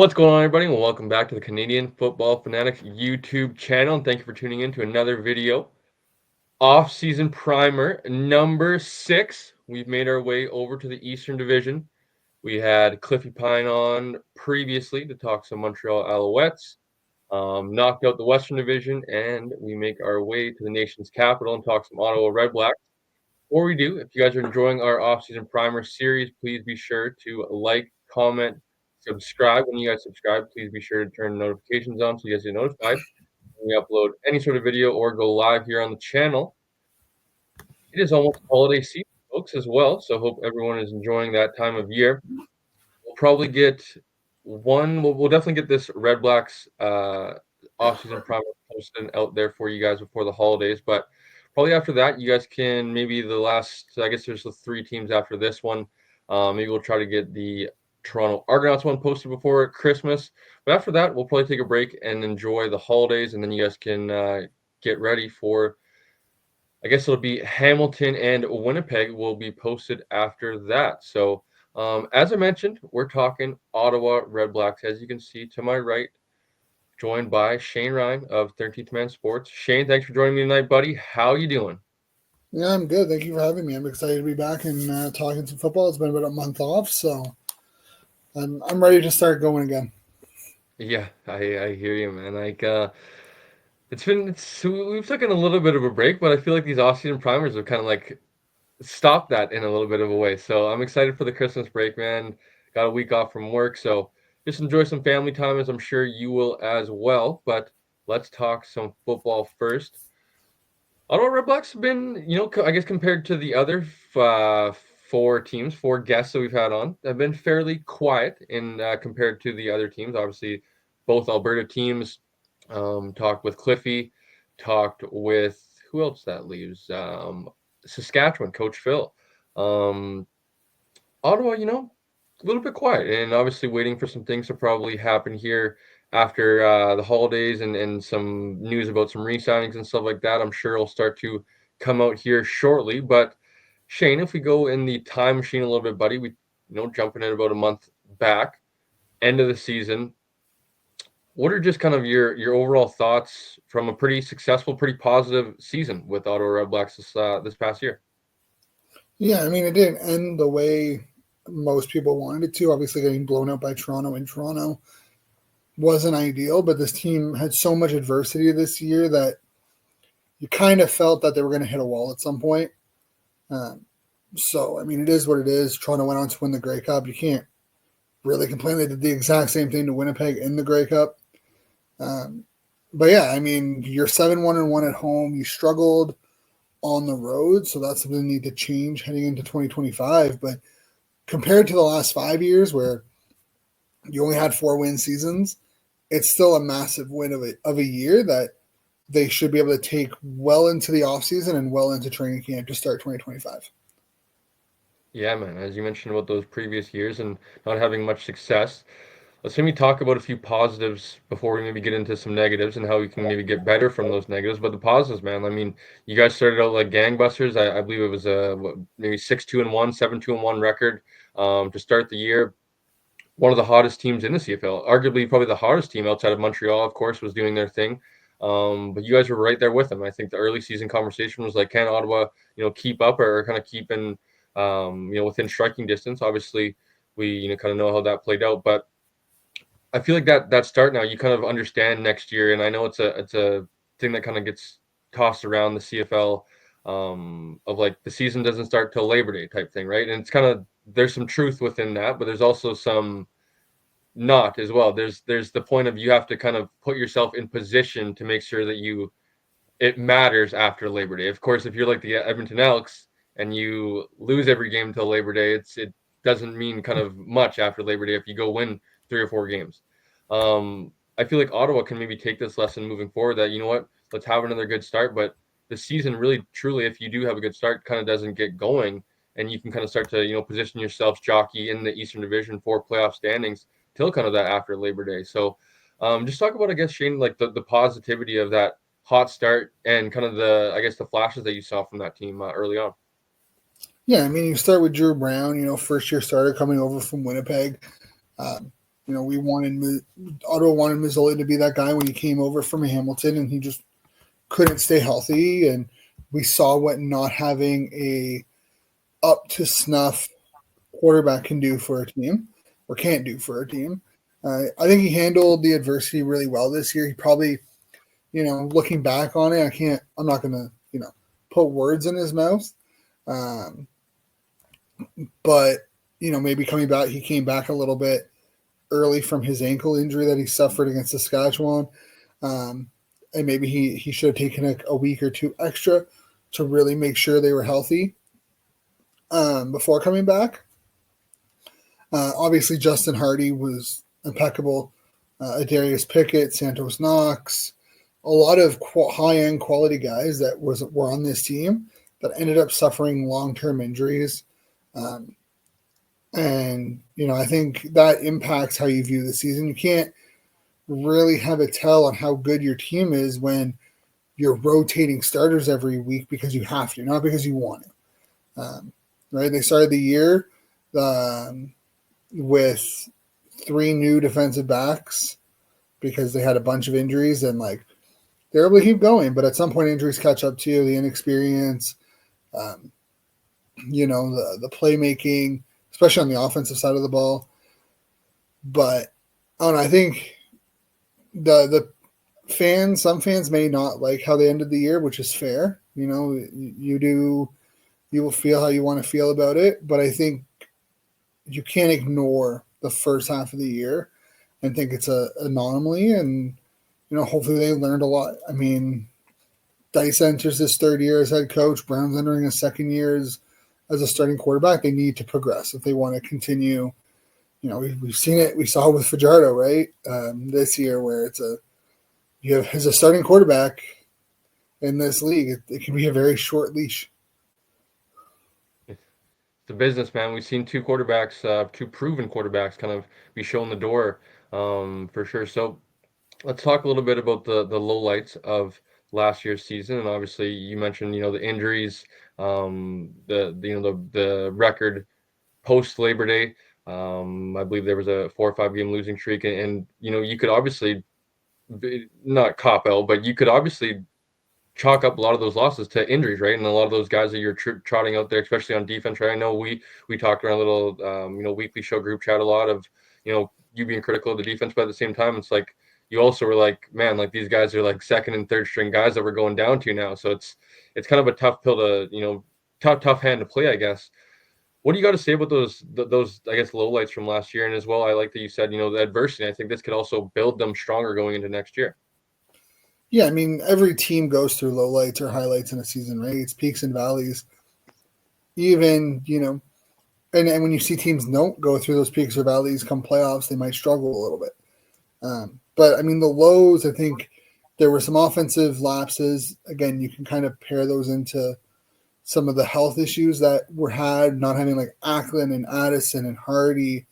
What's going on, everybody? Well, welcome back to the Canadian Football Fanatics YouTube channel, and thank you for tuning in to another video. Off-season primer number 6. We've made our way over to the Eastern Division. We had Cliffy Pine on previously to talk some Montreal Alouettes, knocked out the Western Division, and we make our way to the nation's capital and talk some Ottawa Redblacks. Before we do, if you guys are enjoying our off-season primer series, please be sure to like, comment, subscribe. When you guys subscribe, please be sure to turn notifications on so you guys get notified when we upload any sort of video or go live here on the channel. It is almost holiday season, folks, as well, so hope everyone is enjoying that time of year. We'll probably get we'll definitely get this Red Blacks off-season primer posted out there for you guys before the holidays, but probably after that, you guys can maybe the last, I guess there's the 3 teams after this one. Maybe we'll try to get the Toronto Argonauts one posted before Christmas. But after that, we'll probably take a break and enjoy the holidays, and then you guys can get ready for, I guess it'll be Hamilton and Winnipeg will be posted after that. So as I mentioned, we're talking Ottawa Redblacks. As you can see to my right, joined by Shane Ryan of 13th Man Sports. Shane, thanks for joining me tonight, buddy. How you doing? Yeah, I'm good. Thank you for having me. I'm excited to be back and talking some football. It's been about a month off, so I'm ready to start going again. Yeah, I hear you, man. Like we've taken a little bit of a break, but I feel like these off-season primers have kind of like stopped that in a little bit of a way. So I'm excited for the Christmas break, man. Got a week off from work, so just enjoy some family time, as I'm sure you will as well. But let's talk some football first. Ottawa Redblacks have been, I guess compared to the other 4 guests that we've had on, have been fairly quiet in compared to the other teams. Obviously, both Alberta teams talked with Cliffy, talked with who else that leaves? Saskatchewan, Coach Phil. Ottawa, a little bit quiet, and obviously waiting for some things to probably happen here after the holidays and some news about some re-signings and stuff like that. I'm sure it'll start to come out here shortly. But Shane, if we go in the time machine a little bit, buddy, we jumping in about a month back, end of the season. What are just kind of your overall thoughts from a pretty successful, pretty positive season with Ottawa Redblacks this past year? Yeah, I mean, it didn't end the way most people wanted it to. Obviously, getting blown out by Toronto in Toronto wasn't ideal, but this team had so much adversity this year that you kind of felt that they were going to hit a wall at some point. So, I mean, it is what it is. Toronto went on to win the Grey Cup. You can't really complain. They did the exact same thing to Winnipeg in the Grey Cup. But yeah, I mean, you're 7-1-1 at home. You struggled on the road, so that's something that need to change heading into 2025. But compared to the last 5 years where you only had 4-win seasons, it's still a massive win of a year that they should be able to take well into the offseason and well into training camp to start 2025. Yeah, man. As you mentioned about those previous years and not having much success, let's maybe talk about a few positives before we maybe get into some negatives and how we can maybe get better from those negatives. But the positives, man, I mean, you guys started out like gangbusters. I believe it was maybe 6-2-1, 7-2-1 record to start the year. One of the hottest teams in the CFL, arguably probably the hottest team outside of Montreal, of course, was doing their thing. But you guys were right there with them. I think the early season conversation was like, can Ottawa, keep up or kind of keep in, within striking distance? Obviously, we, kind of know how that played out. But I feel like that start now, you kind of understand next year. And I know it's a thing that kind of gets tossed around the CFL of like the season doesn't start till Labor Day type thing, right? And it's kind of, there's some truth within that, but there's also some not as well. There's the point of you have to kind of put yourself in position to make sure that it matters after Labor Day. Of course, if you're like the Edmonton Elks and you lose every game until Labor Day, it doesn't mean kind of much after Labor Day if you go win 3 or 4 games. I feel like Ottawa can maybe take this lesson moving forward that, what, let's have another good start, but the season really, truly, if you do have a good start, kind of doesn't get going, and you can kind of start to, position yourselves jockey in the Eastern Division for playoff standings till kind of that after Labor Day. So just talk about, I guess, Shane, like the positivity of that hot start and kind of the flashes that you saw from that team early on. Yeah, I mean, you start with Dru Brown, first year starter coming over from Winnipeg. We wanted Ottawa wanted Mazzoli to be that guy when he came over from Hamilton, and he just couldn't stay healthy. And we saw what not having a up to snuff quarterback can do for a team, or can't do for a team. I think he handled the adversity really well this year. He probably, looking back on it, I'm not going to, put words in his mouth. But, maybe coming back, he came back a little bit early from his ankle injury that he suffered against Saskatchewan. And maybe he should have taken a week or two extra to really make sure they were healthy before coming back. Obviously, Justin Hardy was impeccable. Adarius Pickett, Santos Knox, a lot of high-end quality guys that were on this team that ended up suffering long-term injuries. And, I think that impacts how you view the season. You can't really have a tell on how good your team is when you're rotating starters every week because you have to, not because you want to. Right? They started the year with 3 new defensive backs because they had a bunch of injuries, and they're able to keep going. But at some point, injuries catch up to you, the inexperience, the playmaking, especially on the offensive side of the ball. But I don't know, I think the fans, some fans may not like how they ended the year, which is fair. You will feel how you want to feel about it. But I think you can't ignore the first half of the year and think it's an anomaly. And, hopefully they learned a lot. I mean, Dice enters his 3rd year as head coach. Brown's entering his 2nd year as a starting quarterback. They need to progress if they want to continue. We've seen it. We saw it with Fajardo, right? This year, where as a starting quarterback in this league, it can be a very short leash. It's a business, man. We've seen 2 quarterbacks, 2 proven quarterbacks, kind of be shown the door, for sure. So let's talk a little bit about the lowlights of last year's season. And obviously, you mentioned the injuries, the record post Labor Day. I believe there was a 4 or 5 game losing streak, and you could obviously not cop out, but you could obviously chalk up a lot of those losses to injuries, right? And a lot of those guys that you're trotting out there, especially on defense, right? I know we talked around a little weekly show group chat a lot of you being critical of the defense, but at the same time, it's like you also were like, man, like these guys are like 2nd and 3rd string guys that we're going down to now. So it's kind of a tough pill to tough hand to play, I guess. What do you got to say about those I guess lowlights from last year? And as well, I like that you said the adversity. I think this could also build them stronger going into next year. Yeah, I mean, every team goes through lowlights or highlights in a season, right? It's peaks and valleys. Even, and when you see teams don't go through those peaks or valleys come playoffs, they might struggle a little bit. But, I mean, the lows, I think there were some offensive lapses. Again, you can kind of pair those into some of the health issues that were had, not having like Ackland and Addison and Hardy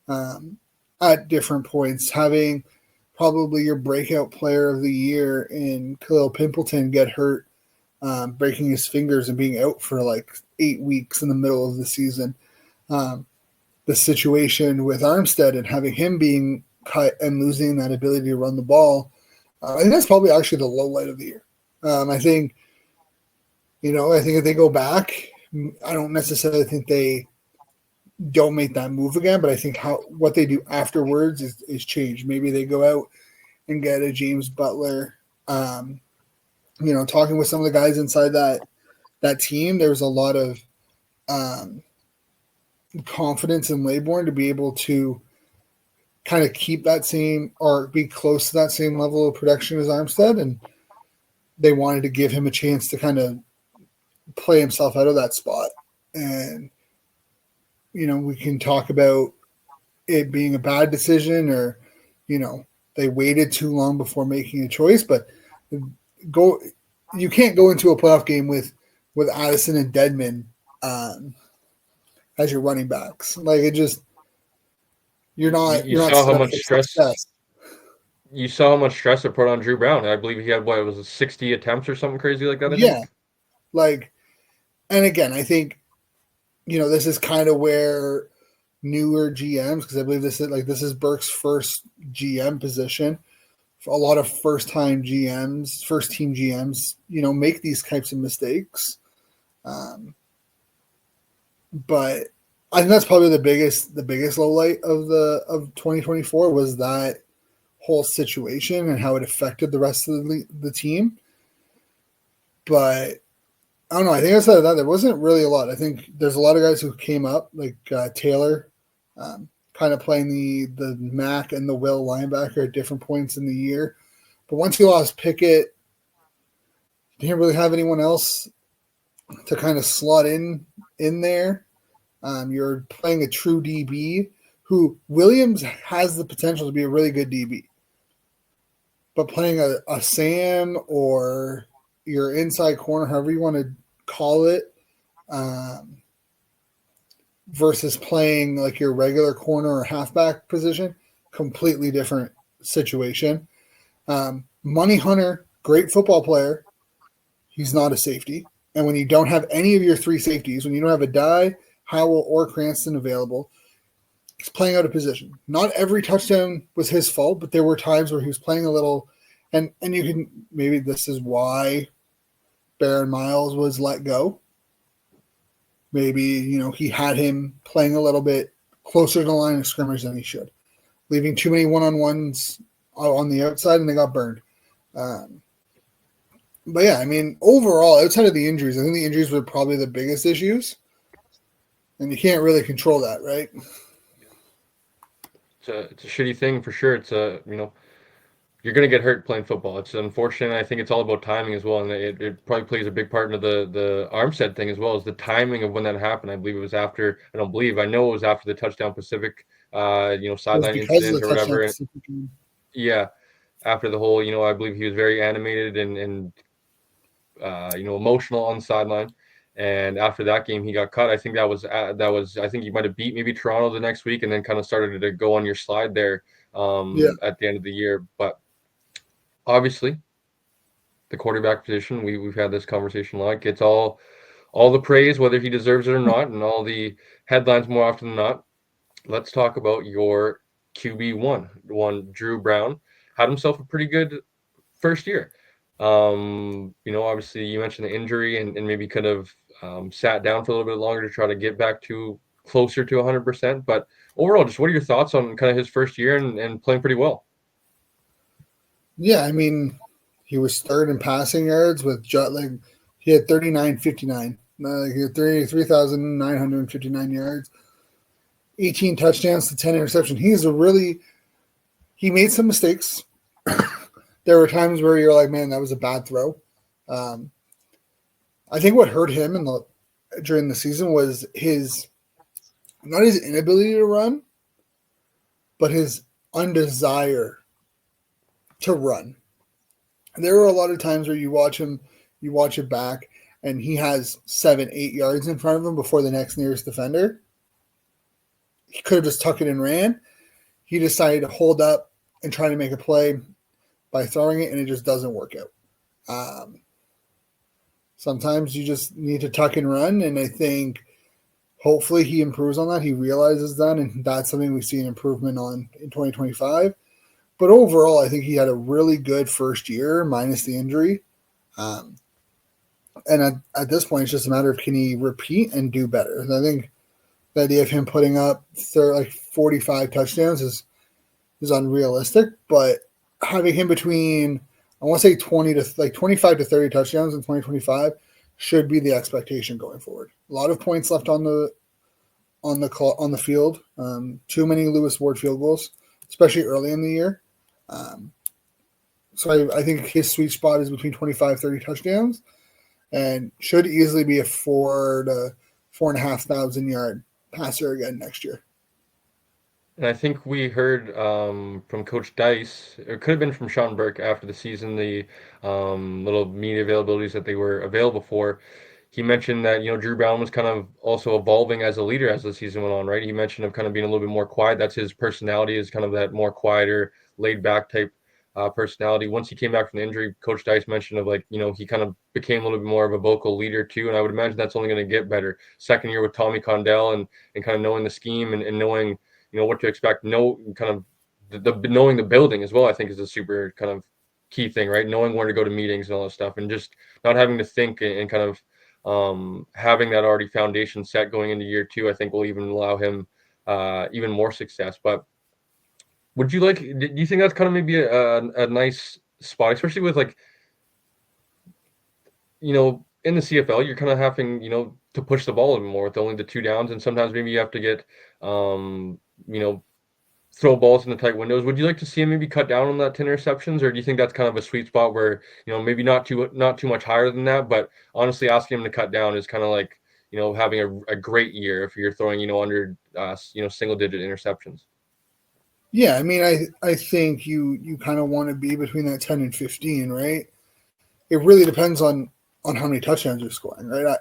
at different points, having probably your breakout player of the year in Khalil Pimpleton get hurt, breaking his fingers and being out for like 8 weeks in the middle of the season. The situation with Armstead and having him being cut and losing that ability to run the ball, I think that's probably actually the low light of the year. I think if they go back, I don't necessarily think they don't make that move again, but I think what they do afterwards is changed. Maybe they go out and get a James Butler. Talking with some of the guys inside that team, there's a lot of confidence in Laybourne to be able to kind of keep that same or be close to that same level of production as Armstead, and they wanted to give him a chance to kind of play himself out of that spot. And we can talk about it being a bad decision or they waited too long before making a choice, but you can't go into a playoff game with Addison and Dedman as your running backs. Like it just you're not saw how much stress success. You saw how much stress it put on Dru Brown. I believe he had what, it was 60 attempts or something crazy like that, I think. Like, and again, I think this is kind of where newer GMs, because I believe this is Burke's first GM position. A lot of first time GMs, first team GMs, make these types of mistakes. But I think that's probably the biggest low light of 2024 was that whole situation and how it affected the rest of the team. But I don't know. I think outside of that, there wasn't really a lot. I think there's a lot of guys who came up, like Taylor, kind of playing the Mac and the Will linebacker at different points in the year. But once you lost Pickett, you didn't really have anyone else to kind of slot in there. You're playing a true DB who Williams has the potential to be a really good DB. But playing a Sam or your inside corner, however you want to call it, versus playing like your regular corner or halfback position, completely different situation. Money Hunter, great football player. He's not a safety. And when you don't have any of your three safeties, when you don't have a Dye, Howell, or Cranston available, he's playing out of position. Not every touchdown was his fault, but there were times where he was playing a little, and you can, maybe this is why Baron Miles was let go. Maybe, he had him playing a little bit closer to the line of scrimmage than he should, leaving too many one-on-ones on the outside, and they got burned. But yeah, I mean, overall, outside of the injuries, I think the injuries were probably the biggest issues, and you can't really control that, right? It's a shitty thing for sure. It's you're going to get hurt playing football. It's unfortunate. I think it's all about timing as well, and it probably plays a big part into the Armstead thing as well as the timing of when that happened. I believe it was after. I don't believe. I know it was after the touchdown Pacific, sideline incident or whatever. Yeah, after the whole, I believe he was very animated and emotional on the sideline. And after that game, he got cut. I think that was. I think he might have beat maybe Toronto the next week, and then kind of started to go on your slide there at the end of the year. But obviously, the quarterback position, we've had this conversation a lot, gets all the praise, whether he deserves it or not, and all the headlines more often than not. Let's talk about your QB1, Dru Brown. Had himself a pretty good first year. Obviously you mentioned the injury and maybe could have sat down for a little bit longer to try to get back to closer to 100%. But overall, just what are your thoughts on kind of his first year and playing pretty well? Yeah, I mean, he was third in passing yards with he had 39.59. He had 33,959 yards, 18 touchdowns to 10 interceptions. He made some mistakes. There were times where you're like, man, that was a bad throw. I think what hurt him during the season was not his inability to run, but his undesire to run. And there were a lot of times where you watch it back, and he has 7-8 yards in front of him before the next nearest defender. He could have just tucked it and ran. He decided to hold up and try to make a play by throwing it, and it just doesn't work out. Sometimes you just need to tuck and run, and I think hopefully he improves on that. He realizes that, and that's something we see an improvement on in 2025. But overall, I think he had a really good first year, minus the injury. And at this point, it's just a matter of can he repeat and do better. And I think the idea of him putting up 45 touchdowns is unrealistic, but having him between, I want to say 25 to 30 touchdowns in 2025 should be the expectation going forward. A lot of points left on the field. Too many Lewis Ward field goals, especially early in the year. So I think his sweet spot is between 25, 30 touchdowns, and should easily be a 4 to 4,500 yard passer again next year. And I think we heard from Coach Dice, it could have been from Sean Burke after the season, the little media availabilities that they were available for. He mentioned that, Dru Brown was kind of also evolving as a leader as the season went on, right? He mentioned of kind of being a little bit more quiet. That's his personality, is kind of that more quieter, laid back type personality. Once he came back from the injury, Coach Dice mentioned of like, he kind of became a little bit more of a vocal leader too. And I would imagine that's only going to get better. Second year with Tommy Condell and kind of knowing the scheme and knowing, what to expect, kind of the knowing the building as well, I think is a super kind of key thing, right? Knowing where to go to meetings and all that stuff and just not having to think and kind of having that already foundation set going into year two, I think will even allow him even more success. But do you think that's kind of maybe a nice spot, especially with like, in the CFL, you're kind of having, to push the ball a little more with only the two downs. And sometimes maybe you have to get, you know, throw balls in the tight windows. Would you like to see him maybe cut down on that 10 interceptions, or do you think that's kind of a sweet spot where, maybe not too much higher than that, but honestly asking him to cut down is kind of like, having a great year if you're throwing, under, single digit interceptions. Yeah, I mean, I think you kind of want to be between that 10 and 15, right? It really depends on how many touchdowns you're scoring, right?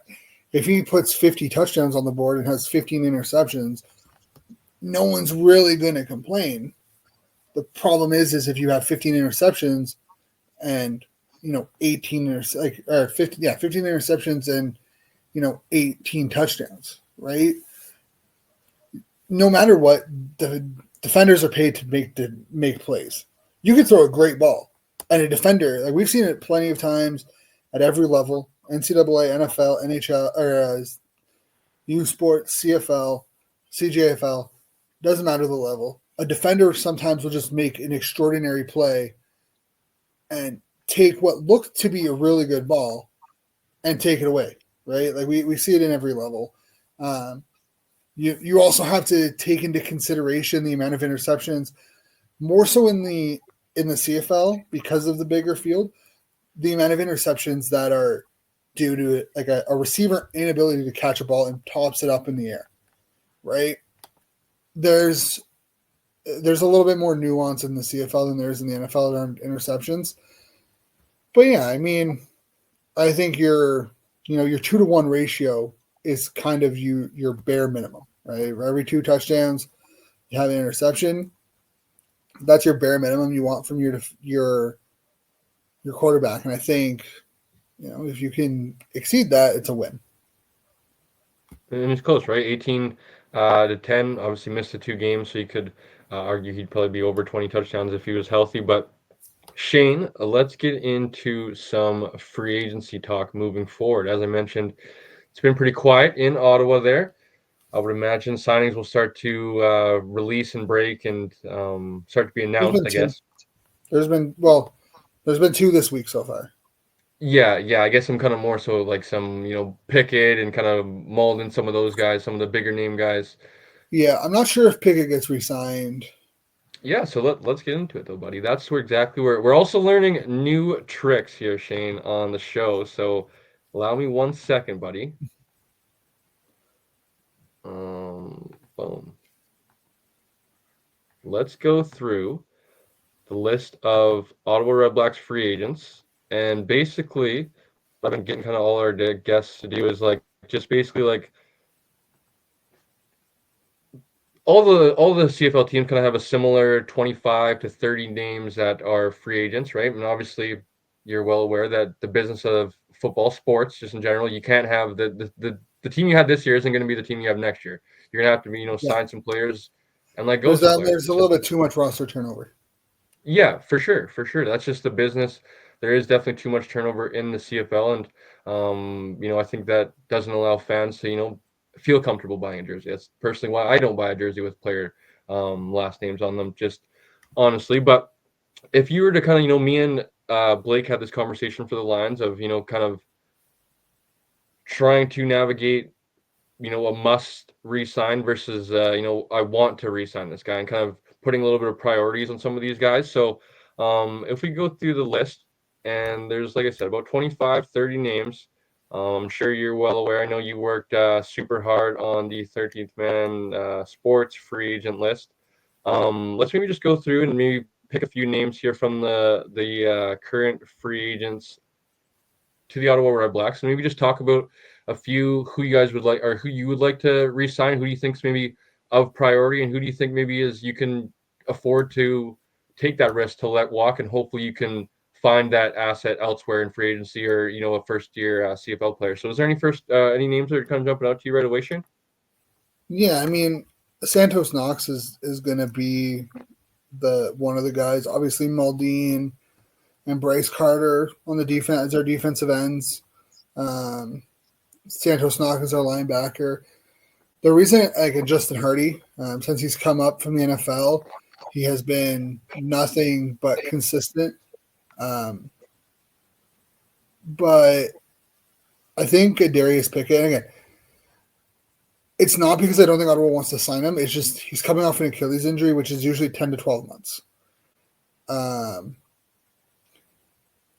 If he puts 50 touchdowns on the board and has 15 interceptions, no one's really going to complain. The problem is if you have 15 interceptions and 18 or 15 interceptions and 18 touchdowns, right? No matter what, the defenders are paid to make plays. You can throw a great ball, and a defender, like we've seen it plenty of times at every level: NCAA, NFL, NHL, or U Sports, CFL, CJFL. Doesn't matter the level. A defender sometimes will just make an extraordinary play and take what looked to be a really good ball and take it away, right? Like we see it in every level. You also have to take into consideration the amount of interceptions, more so in the CFL because of the bigger field, the amount of interceptions that are due to like a receiver inability to catch a ball and tops it up in the air, right? There's a little bit more nuance in the CFL than there is in the NFL around interceptions. But yeah, I mean, I think your 2-to-1 ratio is kind of your bare minimum, right? For every 2 touchdowns, you have an interception. That's your bare minimum you want from your quarterback. And I think, if you can exceed that, it's a win. And it's close, right? 18 to 10. Obviously missed the 2 games, so you could argue he'd probably be over 20 touchdowns if he was healthy. But Shane, let's get into some free agency talk moving forward. As I mentioned, it's been pretty quiet in Ottawa there. I would imagine signings will start to release and break and start to be announced, I guess. There's been 2 this week so far. Yeah, I guess I'm kind of more so like some, Pickett and kind of Malden, some of those guys, some of the bigger name guys. Yeah, I'm not sure if Pickett gets re-signed. Yeah, so let's get into it though, buddy. That's exactly where we're also learning new tricks here, Shane, on the show. So allow me 1 second, buddy. Boom. Let's go through the list of Ottawa Redblacks free agents, and basically, what I've been getting kind of all our guests to do is like just basically like all the CFL teams kind of have a similar 25 to 30 names that are free agents, right? And obviously, you're well aware that the business of football, sports, just in general, you can't have the team you had this year isn't going to be the team you have next year. You're going to have to be, sign some players and let go some players. There's a little bit too much roster turnover. Yeah, for sure. That's just the business. There is definitely too much turnover in the CFL, and I think that doesn't allow fans to, feel comfortable buying a jersey. That's personally why I don't buy a jersey with player last names on them, just honestly. But if you were to kind of, me and Blake had this conversation for the Lions of, kind of trying to navigate, a must re-sign versus, I want to re-sign this guy, and kind of putting a little bit of priorities on some of these guys. So if we go through the list, and there's, like I said, about 25, 30 names. I'm sure you're well aware. I know you worked super hard on the 13th Man sports free agent list. Let's maybe just go through and maybe pick a few names here from the current free agents to the Ottawa Redblacks, and maybe just talk about a few who you guys would like, or who you would like to re-sign, who do you think's maybe of priority, and who do you think maybe is you can afford to take that risk to let walk, and hopefully you can find that asset elsewhere in free agency or a first year CFL player. So is there any names that are kind of jumping out to you right away, Shane? Yeah, I mean, Santos Knox is going to be the one of the guys. Obviously, Maldine and Bryce Carter on the defense as our defensive ends. Santos Knox is our linebacker. The reason, like Justin Hardy, since he's come up from the NFL, he has been nothing but consistent. But I think Darius Pickett, and again, it's not because I don't think Ottawa wants to sign him. It's just he's coming off an Achilles injury, which is usually 10 to 12 months.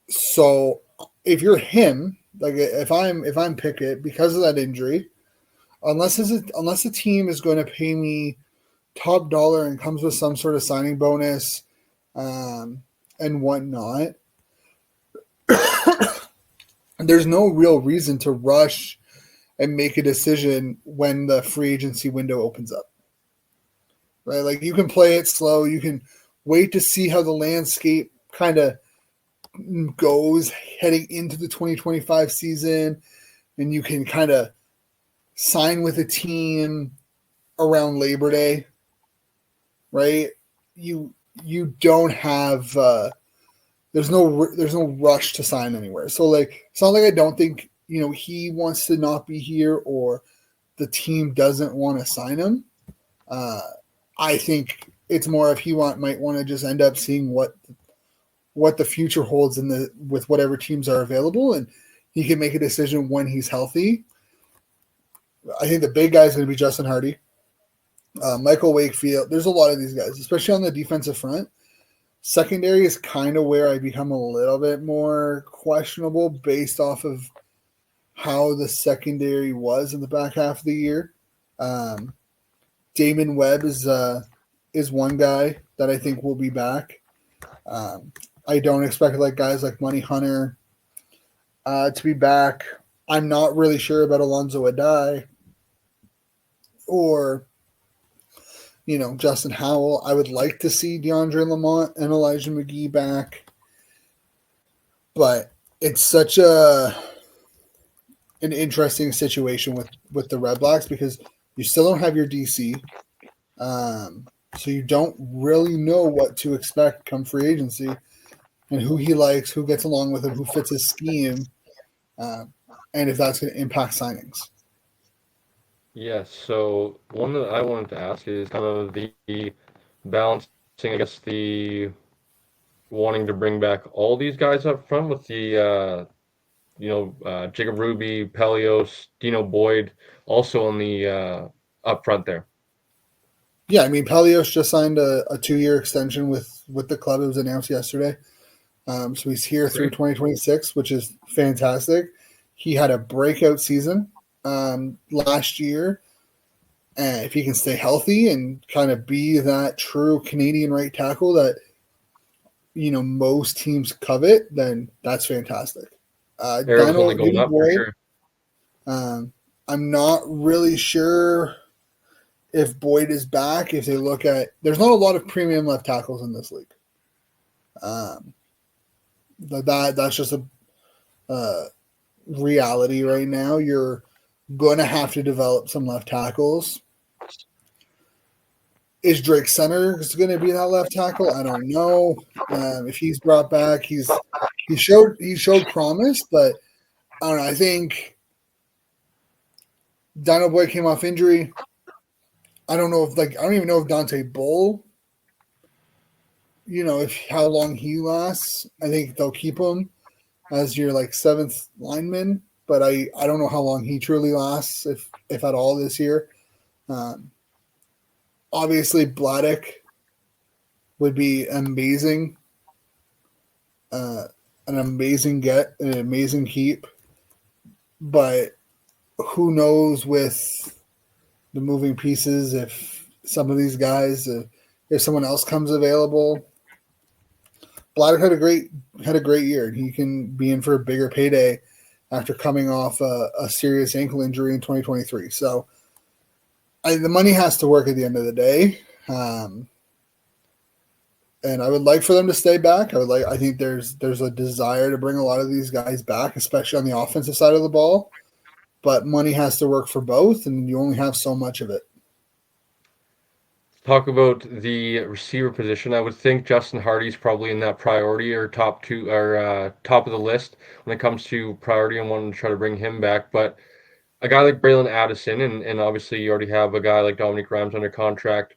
So if you're him, like if I'm Pickett because of that injury, unless the team is going to pay me top dollar and comes with some sort of signing bonus, and whatnot, there's no real reason to rush and make a decision when the free agency window opens up. Right? Like you can play it slow. You can wait to see how the landscape kind of goes heading into the 2025 season, and you can kind of sign with a team around Labor Day, right? You don't have there's no rush to sign anywhere. So like it's not like I don't think he wants to not be here or the team doesn't want to sign him. I think it's more if he might want to just end up seeing what the future holds with whatever teams are available, and he can make a decision when he's healthy. I think the big guy is going to be Justin Hardy, Michael Wakefield. There's a lot of these guys, especially on the defensive front. Secondary is kind of where I become a little bit more questionable based off of how the secondary was in the back half of the year. Damon Webb is one guy that I think will be back. I don't expect guys like Money Hunter to be back. I'm not really sure about Alonzo Adai or Justin Howell. I would like to see DeAndre Lamont and Elijah McGee back, but it's such an interesting situation with the Redblacks because you still don't have your DC, so you don't really know what to expect come free agency and who he likes, who gets along with him, who fits his scheme, and if that's going to impact signings. Yes, so one that I wanted to ask is kind of the balancing, I guess, the wanting to bring back all these guys up front with the, Jacob Ruby, Pelios, Dino Boyd, also on the up front there. Yeah, I mean, Pelios just signed a 2-year extension with the club. It was announced yesterday. So he's here through 2026, which is fantastic. He had a breakout season last year. And if he can stay healthy and kind of be that true Canadian right tackle that, most teams covet, then that's fantastic. Arrow's only going up for sure. I'm not really sure if Boyd is back. If they look at, there's not a lot of premium left tackles in this league. That's just a reality right now. You're going to have to develop some left tackles. Is Drake Centers going to be that left tackle? I don't know. If he's brought back, he showed promise, but I don't know. I think Dino Boy came off injury. I don't even know if Dante Bull, if how long he lasts. I think they'll keep him as your seventh lineman, but I don't know how long he truly lasts, if at all this year. Obviously, Bladdock would be amazing, an amazing get, an amazing keep, but who knows with the moving pieces if some of these guys, if someone else comes available. Bladdock had a great year. He can be in for a bigger payday after coming off a serious ankle injury in 2023. So the money has to work at the end of the day. and I would like for them to stay back. I think there's a desire to bring a lot of these guys back, especially on the offensive side of the ball. But money has to work for both, and you only have so much of it. Talk about the receiver position. I would think Justin Hardy's probably in that priority or top two or top of the list when it comes to priority and wanting to try to bring him back. But a guy like Braylon Addison, and obviously you already have a guy like Dominic Rams under contract.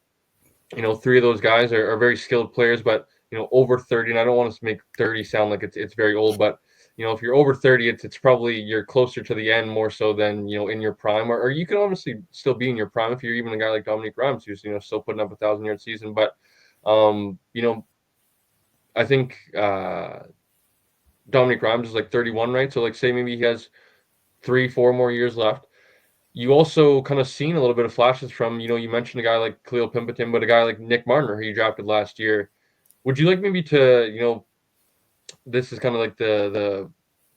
Three of those guys are very skilled players, but over 30, and I don't want to make 30 sound like it's very old, but if you're over 30, it's probably you're closer to the end more so than in your prime, or you can obviously still be in your prime if you're even a guy like Dominic Rams who's still putting up 1,000-yard season. But I think Dominic Rams is like 31, right? So like say maybe he has 3-4 more years left. You also kind of seen a little bit of flashes from, you mentioned a guy like Khalil Pimpleton, but a guy like Nick Marner, who you drafted last year. Would you like maybe to, this is kind of like the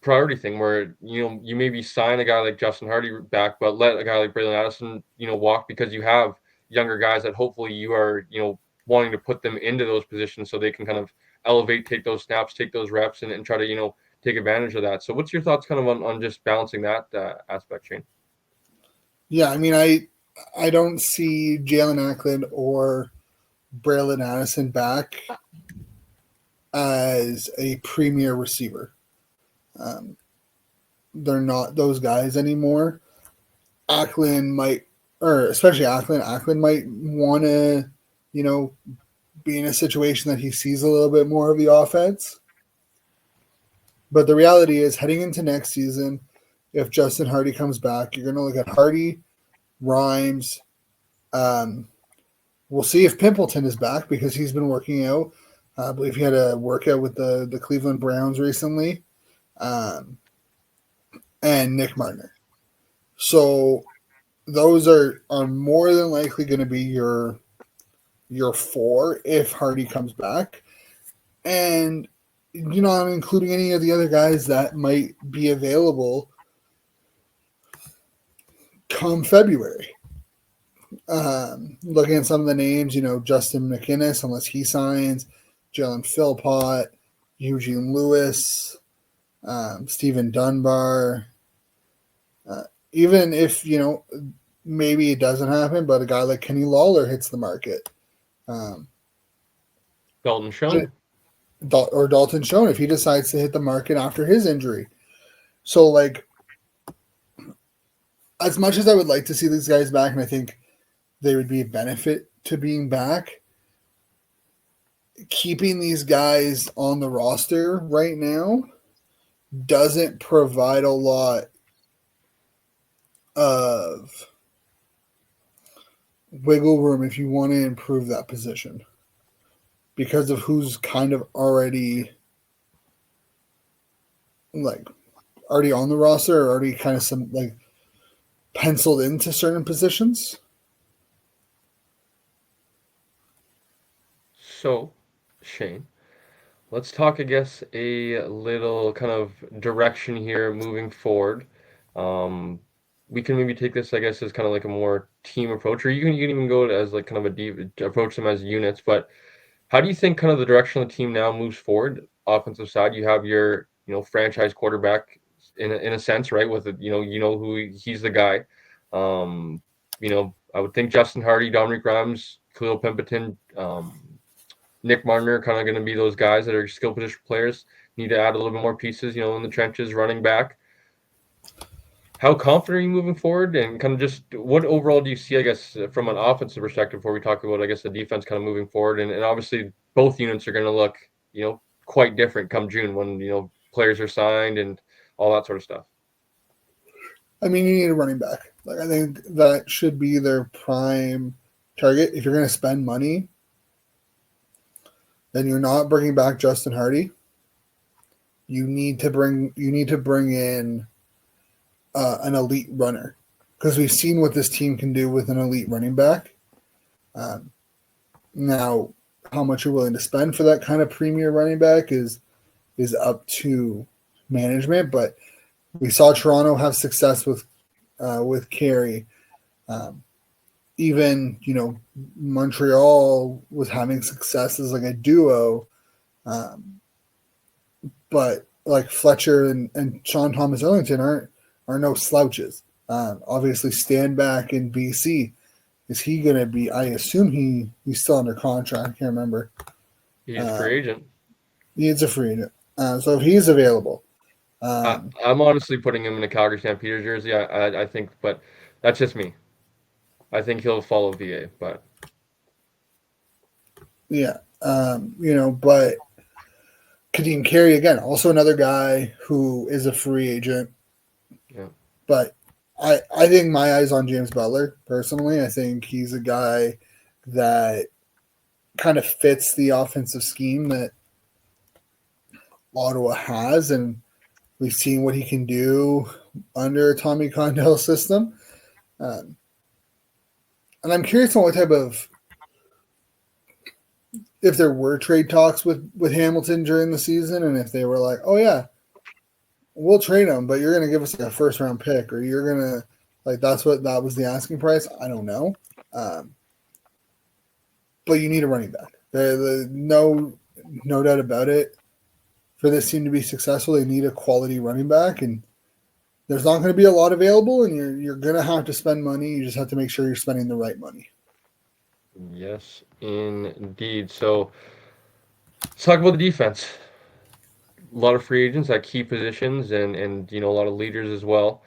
priority thing where, you maybe sign a guy like Justin Hardy back, but let a guy like Braylon Addison, walk because you have younger guys that hopefully you are, wanting to put them into those positions so they can kind of elevate, take those snaps, take those reps, and try to, take advantage of that. So what's your thoughts kind of on just balancing that aspect, Shane? Yeah, I mean, I don't see Jalen Ackland or Braylon Addison back as a premier receiver. They're not those guys anymore. Ackland might, or especially Ackland might want to, be in a situation that he sees a little bit more of the offense. But the reality is, heading into next season, if Justin Hardy comes back, you're going to look at Hardy, Rhymes. We'll see if Pimpleton is back because he's been working out. I believe he had a workout with the Cleveland Browns recently. And Nick Marner. So those are more than likely going to be your four if Hardy comes back. And I'm including any of the other guys that might be available come February. Looking at some of the names, Justin McInnis, unless he signs, Jalen Philpott, Eugene Lewis, Stephen Dunbar. Even if, maybe it doesn't happen, but a guy like Kenny Lawler hits the market. Dalton Schoen. Or Dalton Schoen if he decides to hit the market after his injury. So, like, as much as I would like to see these guys back, and I think they would be a benefit to being back, keeping these guys on the roster right now doesn't provide a lot of wiggle room if you want to improve that position because of who's kind of already on the roster or already kind of some penciled into certain positions. So, Shane, let's talk, I guess, a little kind of direction here moving forward. We can maybe take this, I guess, as kind of like a more team approach, or you can even go as like kind of a deep approach them as units. But how do you think kind of the direction of the team now moves forward? Offensive side, you have your franchise quarterback in a sense, right? With who he's the guy. I would think Justin Hardy, Dominic Rams, Khalil Pimpleton, Nick Marner kind of going to be those guys that are skill position players. Need to add a little bit more pieces, in the trenches, running back. How confident are you moving forward, and kind of just what overall do you see, I guess, from an offensive perspective before we talk about, I guess, the defense kind of moving forward, and obviously both units are going to look, quite different come June when, players are signed and all that sort of stuff. I mean, you need a running back. I think that should be their prime target. If you're going to spend money, then you're not bringing back Justin Hardy. You need to bring in an elite runner because we've seen what this team can do with an elite running back. Now, how much you're willing to spend for that kind of premier running back is up to management, but we saw Toronto have success with Carey. even Montreal was having success as like a duo, um, but like Fletcher and Sean Thomas Ellington are no slouches. Obviously, Standback in BC, is he going to be? I assume he's still under contract. I can't remember. He's a free Um, agent. he's a free agent, so if he's available. I, Um, I'm honestly putting him in a Calgary Stampeders jersey. I think, but that's just me. I think he'll follow VA, but yeah, but Kadeem Carey again, also another guy who is a free agent, yeah, but I think my eyes on James Butler personally. I think he's a guy that kind of fits the offensive scheme that Ottawa has, and we've seen what he can do under Tommy Condell's system. Um, and I'm curious on what type of, if there were trade talks with Hamilton during the season, and if they were like, oh yeah, we'll trade him, but you're going to give us like a first round pick, or you're going to like that was the asking price. I don't know, um, but you need a running back. No doubt about it. For this team to be successful, they need a quality running back, and there's not going to be a lot available, and you're going to have to spend money. You just have to make sure you're spending the right money. yes, indeed. So let's talk about the defense. A lot of free agents at key positions, and a lot of leaders as well.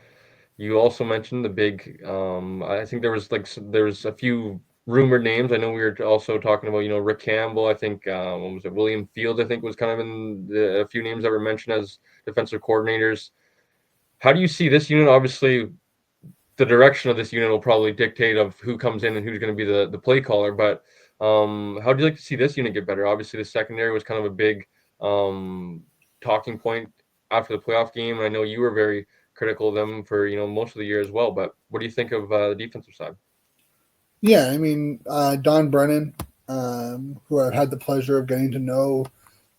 You also mentioned the big. I think there was there was a few rumored names. I know we were also talking about Rick Campbell. I think what was it? William Fields. I think was kind of in a few names that were mentioned as defensive coordinators. How do you see this unit? Obviously, the direction of this unit will probably dictate of who comes in and who's going to be the play caller. But how do you like to see this unit get better? Obviously, the secondary was kind of a big um, talking point after the playoff game, and I know you were very critical of them for most of the year as well. But what do you think of the defensive side? Yeah, I mean, Don Brennan, who I've had the pleasure of getting to know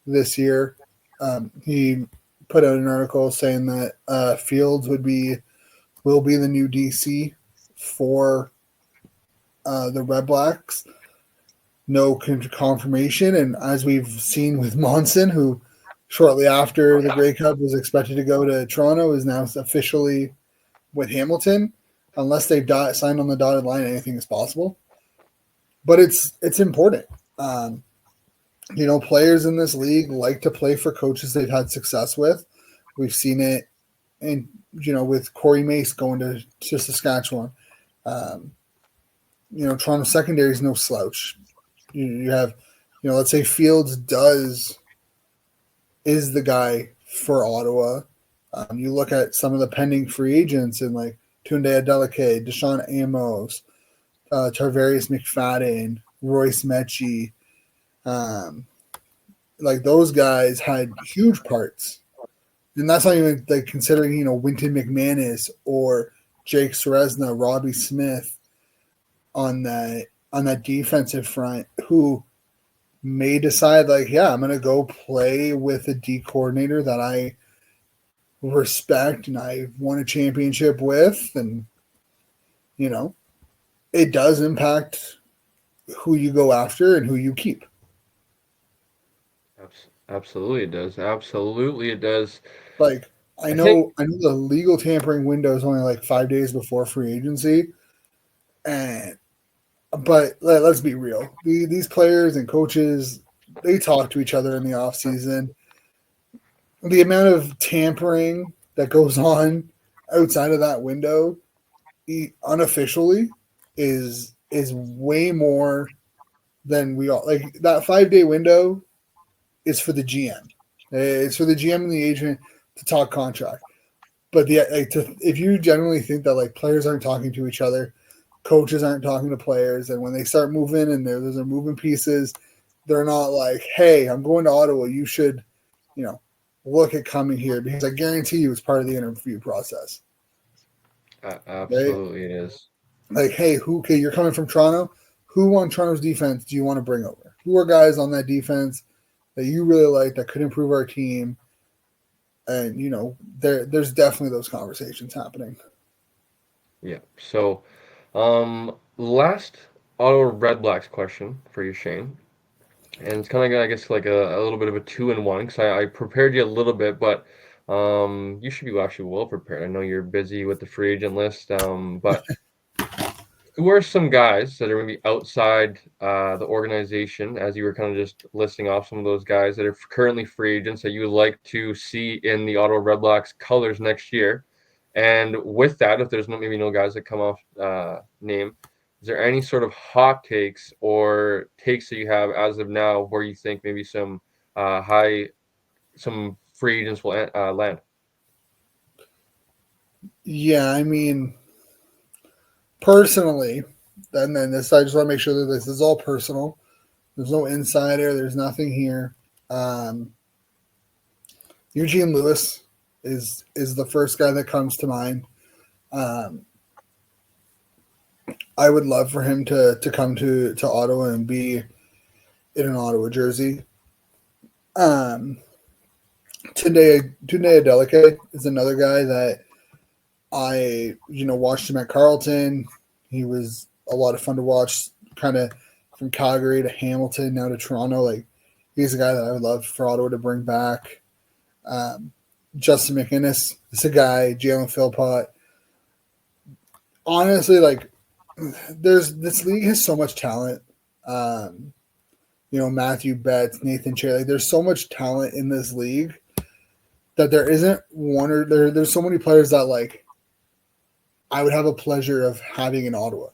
this year, he put out an article saying that Fields will be the new DC for the Red Blacks. No confirmation, and as we've seen with Monson, who shortly after the Grey Cup was expected to go to Toronto, is now officially with Hamilton. Unless they've signed on the dotted line, anything is possible. But it's important. Um, Players in this league like to play for coaches they've had success with. We've seen it, and with Corey Mace going to Saskatchewan. Um, Toronto secondary is no slouch. You have, let's say Fields is the guy for Ottawa. You look at some of the pending free agents and like Tunde Adeleke, Deshaun Amos, Tarvarius McFadden, Royce Mechie. Um, like those guys had huge parts, and that's not even like considering Winton McManus or Jake Seresna, Robbie Smith on that defensive front who may decide like, yeah, I'm gonna go play with a D coordinator that I respect and I won a championship with, and you know it does impact who you go after and who you keep. Absolutely, it does. Absolutely, it does. Like I I think know I know the legal tampering window is only like 5 days before free agency, and but let's be real. These players and coaches, they talk to each other in the off season. The amount of tampering that goes on outside of that window, unofficially, is way more than we all like. That 5 day window is for the GM. It's for the GM and the agent to talk contract. But if you generally think that like players aren't talking to each other, coaches aren't talking to players, and when they start moving and there's are moving pieces, they're not like, "Hey, I'm going to Ottawa. You should, you know, look at coming here," because I guarantee you it's part of the interview process, right? absolutely it is. Like, hey, okay, you're coming from Toronto. Who on Toronto's defense do you want to bring over? Who are guys on that defense that you really like that could improve our team? And there's definitely those conversations happening. Yeah. So Last Ottawa Redblacks question for you, Shane. And it's kind of, I guess, like a little bit of a two-in-one because I prepared you a little bit, but you should be actually well prepared. I know you're busy with the free agent list, but who are some guys that are maybe outside the organization, as you were kind of just listing off some of those guys that are currently free agents that you would like to see in the Ottawa Redblacks colors next year? And with that, if there's maybe no guys that come off name, is there any sort of hot takes or takes that you have as of now where you think maybe some free agents will land? Yeah, I mean, personally, and then this I just want to make sure that this is all personal. There's no insider. There's nothing here. Um, Eugene Lewis is the first guy that comes to mind. Um, I would love for him to come to Ottawa and be in an Ottawa jersey. Um, Tunde Adeleke is another guy that I watched him at Carleton. He was a lot of fun to watch. Kind of from Calgary to Hamilton, now to Toronto. Like he's a guy that I would love for Ottawa to bring back. Um, Justin McInnes is a guy. Jalen Philpott. Honestly, like this league has so much talent. Um, Matthew Betts, Nathan Chair. Like there's so much talent in this league that there isn't one or there's so many players that like I would have a pleasure of having in Ottawa.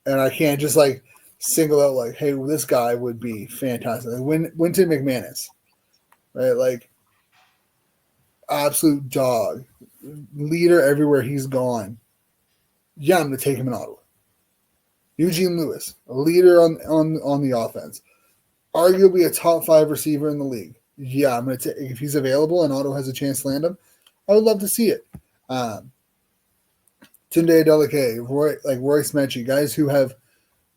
And I can't just like single out like, hey, well, this guy would be fantastic. Like Winton McManus, right? Like absolute dog, leader everywhere he's gone. Yeah, I'm gonna take him in Ottawa. Eugene Lewis, a leader on the offense, arguably a top 5 receiver in the league. Yeah, I'm gonna take if he's available and Ottawa has a chance to land him. I would love to see it. Tunde Adeleke, Royce Mechie, guys who have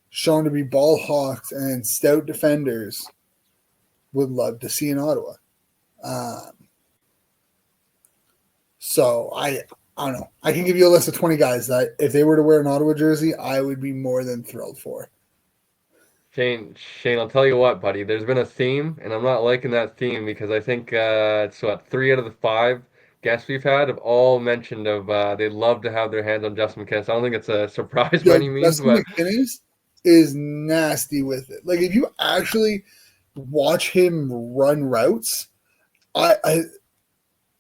shown to be ball hawks and stout defenders, would love to see in Ottawa. Um, so I don't know. I can give you a list of 20 guys that if they were to wear an Ottawa jersey, I would be more than thrilled for. Shane, I'll tell you what, buddy. There's been a theme, and I'm not liking that theme because I think it's what 3 out of the 5 guests we've had have all mentioned of they'd love to have their hands on Justin McKenna. I don't think it's a surprise by Yo, any means, Justin but McInnes is nasty with it. Like if you actually watch him run routes, I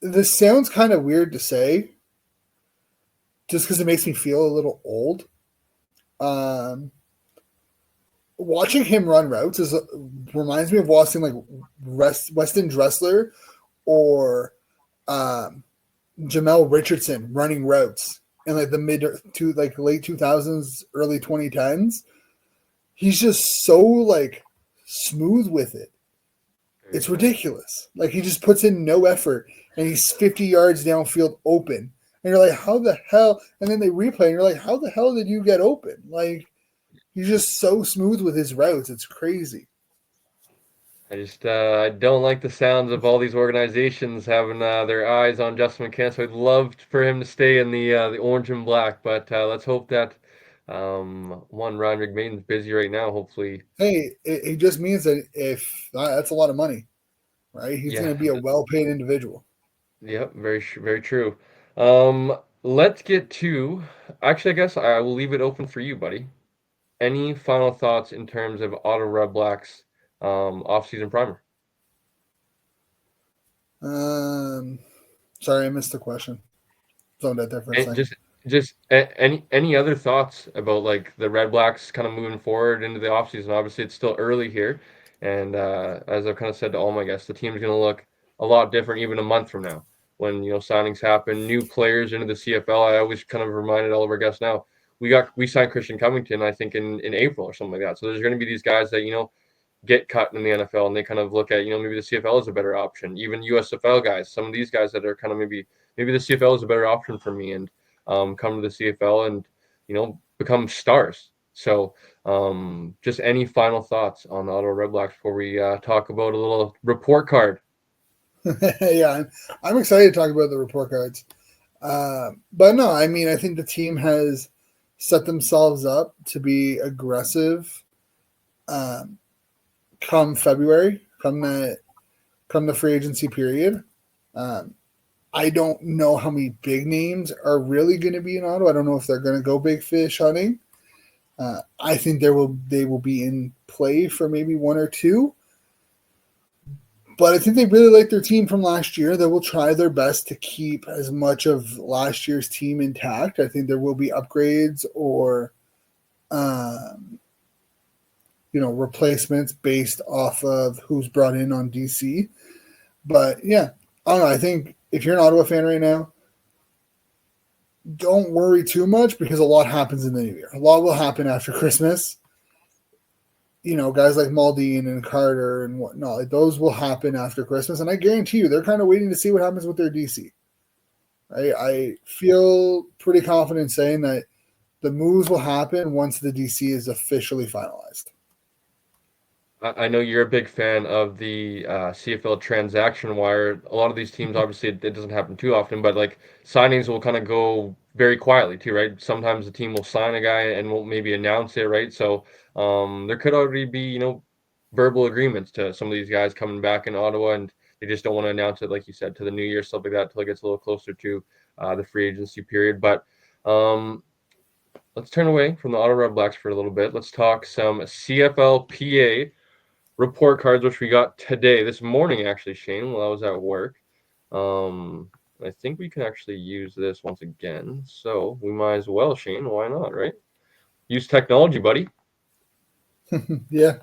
this sounds kind of weird to say, just because it makes me feel a little old. Um, Watching him run routes reminds me of watching like Weston Dressler or um, Jamel Richardson running routes in like the late 2000s, early 2010s. He's just so like smooth with it. It's ridiculous. Like he just puts in no effort and he's 50 yards downfield open. And you're like, how the hell? And then they replay and you're like, how the hell did you get open? Like he's just so smooth with his routes. It's crazy. I don't like the sounds of all these organizations having their eyes on Justin McCann. So I'd love for him to stay in the orange and black, but let's hope that Ryan McMahon's busy right now. Hopefully, Hey, it just means that if that's a lot of money, right? He's yeah, going to be a well-paid individual. yep, very true. Let's get to. Actually, I guess I will leave it open for you, buddy. Any final thoughts in terms of Ottawa Redblacks off-season primer? Um, Sorry, I missed the question. Zoned out there for a And second. any other thoughts about like the Red Blacks kind of moving forward into the offseason? Obviously, it's still early here, and as I've kind of said to all my guests, the team's going to look a lot different even a month from now when signings happen, new players into the CFL. I always kind of reminded all of our guests now we signed Christian Covington I think in April or something like that. So there's going to be these guys that get cut in the NFL and they kind of look at maybe the CFL is a better option. Even USFL guys, some of these guys that are kind of maybe the CFL is a better option for me and come to the CFL and become stars. So just any final thoughts on the Ottawa Redblacks before we talk about a little report card? Yeah, I'm excited to talk about the report cards. But no, I mean, I think the team has set themselves up to be aggressive come February, come the free agency period. I don't know how many big names are really going to be in Ottawa. I don't know if they're going to go big fish hunting. I think they will be in play for maybe one or two. But I think they really like their team from last year. They will try their best to keep as much of last year's team intact. I think there will be upgrades or, replacements based off of who's brought in on DC. But yeah, I don't know. I think if you're an Ottawa fan right now, don't worry too much because a lot happens in the new year. A lot will happen after Christmas. Guys like Maldine and Carter and whatnot, like those will happen after Christmas. And I guarantee you, they're kind of waiting to see what happens with their DC. I feel pretty confident saying that the moves will happen once the DC is officially finalized. I know you're a big fan of the CFL transaction wire. A lot of these teams, obviously, it doesn't happen too often, but like signings will kind of go very quietly too, right? Sometimes the team will sign a guy and won't maybe announce it, right? So there could already be, verbal agreements to some of these guys coming back in Ottawa, and they just don't want to announce it, like you said, to the new year, stuff like that, until it gets a little closer to the free agency period. But let's turn away from the Ottawa Redblacks for a little bit. Let's talk some CFLPA report cards, which we got this morning, actually, Shane, while I was at work. I think we can actually use this once again. So we might as well, Shane. Why not, right? Use technology, buddy. Yeah.